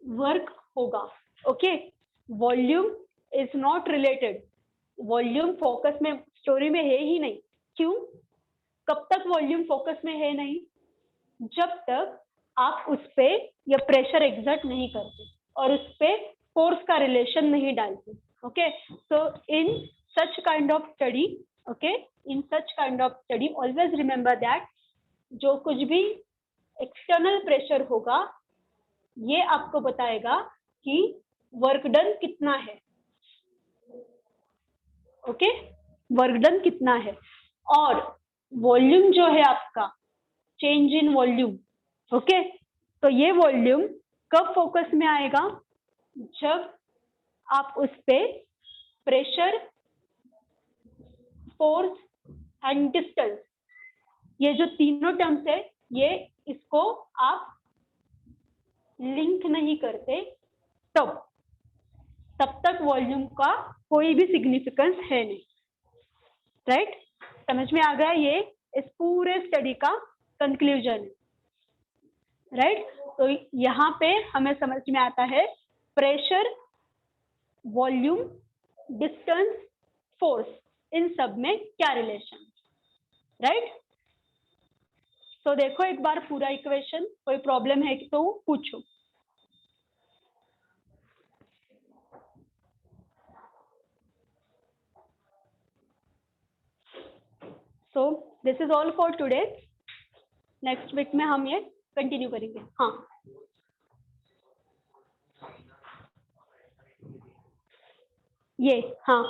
वर्क होगा। Okay, volume is not related, volume focus में स्टोरी में है ही नहीं। क्यों? कब तक वॉल्यूम फोकस में है नहीं? जब तक आप उस पे या प्रेशर एग्जर्ट नहीं करते और उस पे फोर्स का रिलेशन नहीं डालते। Okay, so in such kind of study, okay, in such kind of study always remember that जो कुछ भी एक्सटर्नल प्रेशर होगा ये आपको बताएगा कि वर्क डन कितना है। ओके, वर्क डन कितना है। और वॉल्यूम जो है आपका, चेंज इन वॉल्यूम, ओके, तो ये वॉल्यूम कब फोकस में आएगा? जब आप उस पे प्रेशर, फोर्स एंड डिस्टेंस, ये जो तीनों टर्म्स है, ये इसको आप लिंक नहीं करते, तब तक वॉल्यूम का कोई भी सिग्निफिकेंस है नहीं। राइट? समझ में आ गया? ये इस पूरे स्टडी का कंक्लूजन है। राइट? तो यहाँ पे हमें समझ में आता है प्रेशर, वॉल्यूम, डिस्टेंस, फोर्स, इन सब में क्या रिलेशन। राइट? तो देखो एक बार पूरा इक्वेशन, कोई प्रॉब्लम है तो पूछो। So this is all for today. Next week में हम ये कंटिन्यू करेंगे। हाँ, ये, हाँ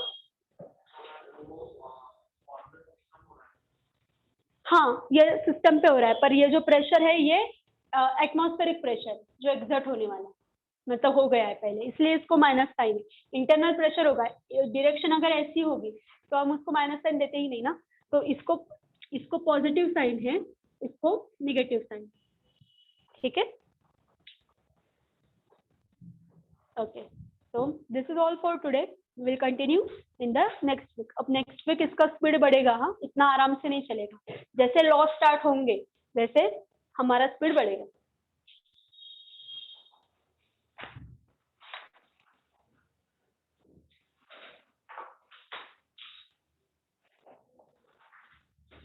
हाँ, ये सिस्टम पे हो रहा है, पर ये जो प्रेशर है ये एटमॉस्फेरिक प्रेशर जो एग्जर्ट होने वाला है, मतलब हो गया है पहले, इसलिए इसको माइनस साइन है। इंटरनल प्रेशर होगा, डायरेक्शन अगर ऐसी होगी तो हम उसको माइनस साइन देते ही नहीं ना, तो इसको पॉजिटिव साइन है, इसको निगेटिव साइन। ठीक है? Okay, so this is all for today. We will continue in the next week. अब next week इसका स्पीड बढ़ेगा। हाँ, इतना आराम से नहीं चलेगा, जैसे लॉ स्टार्ट होंगे वैसे हमारा स्पीड बढ़ेगा।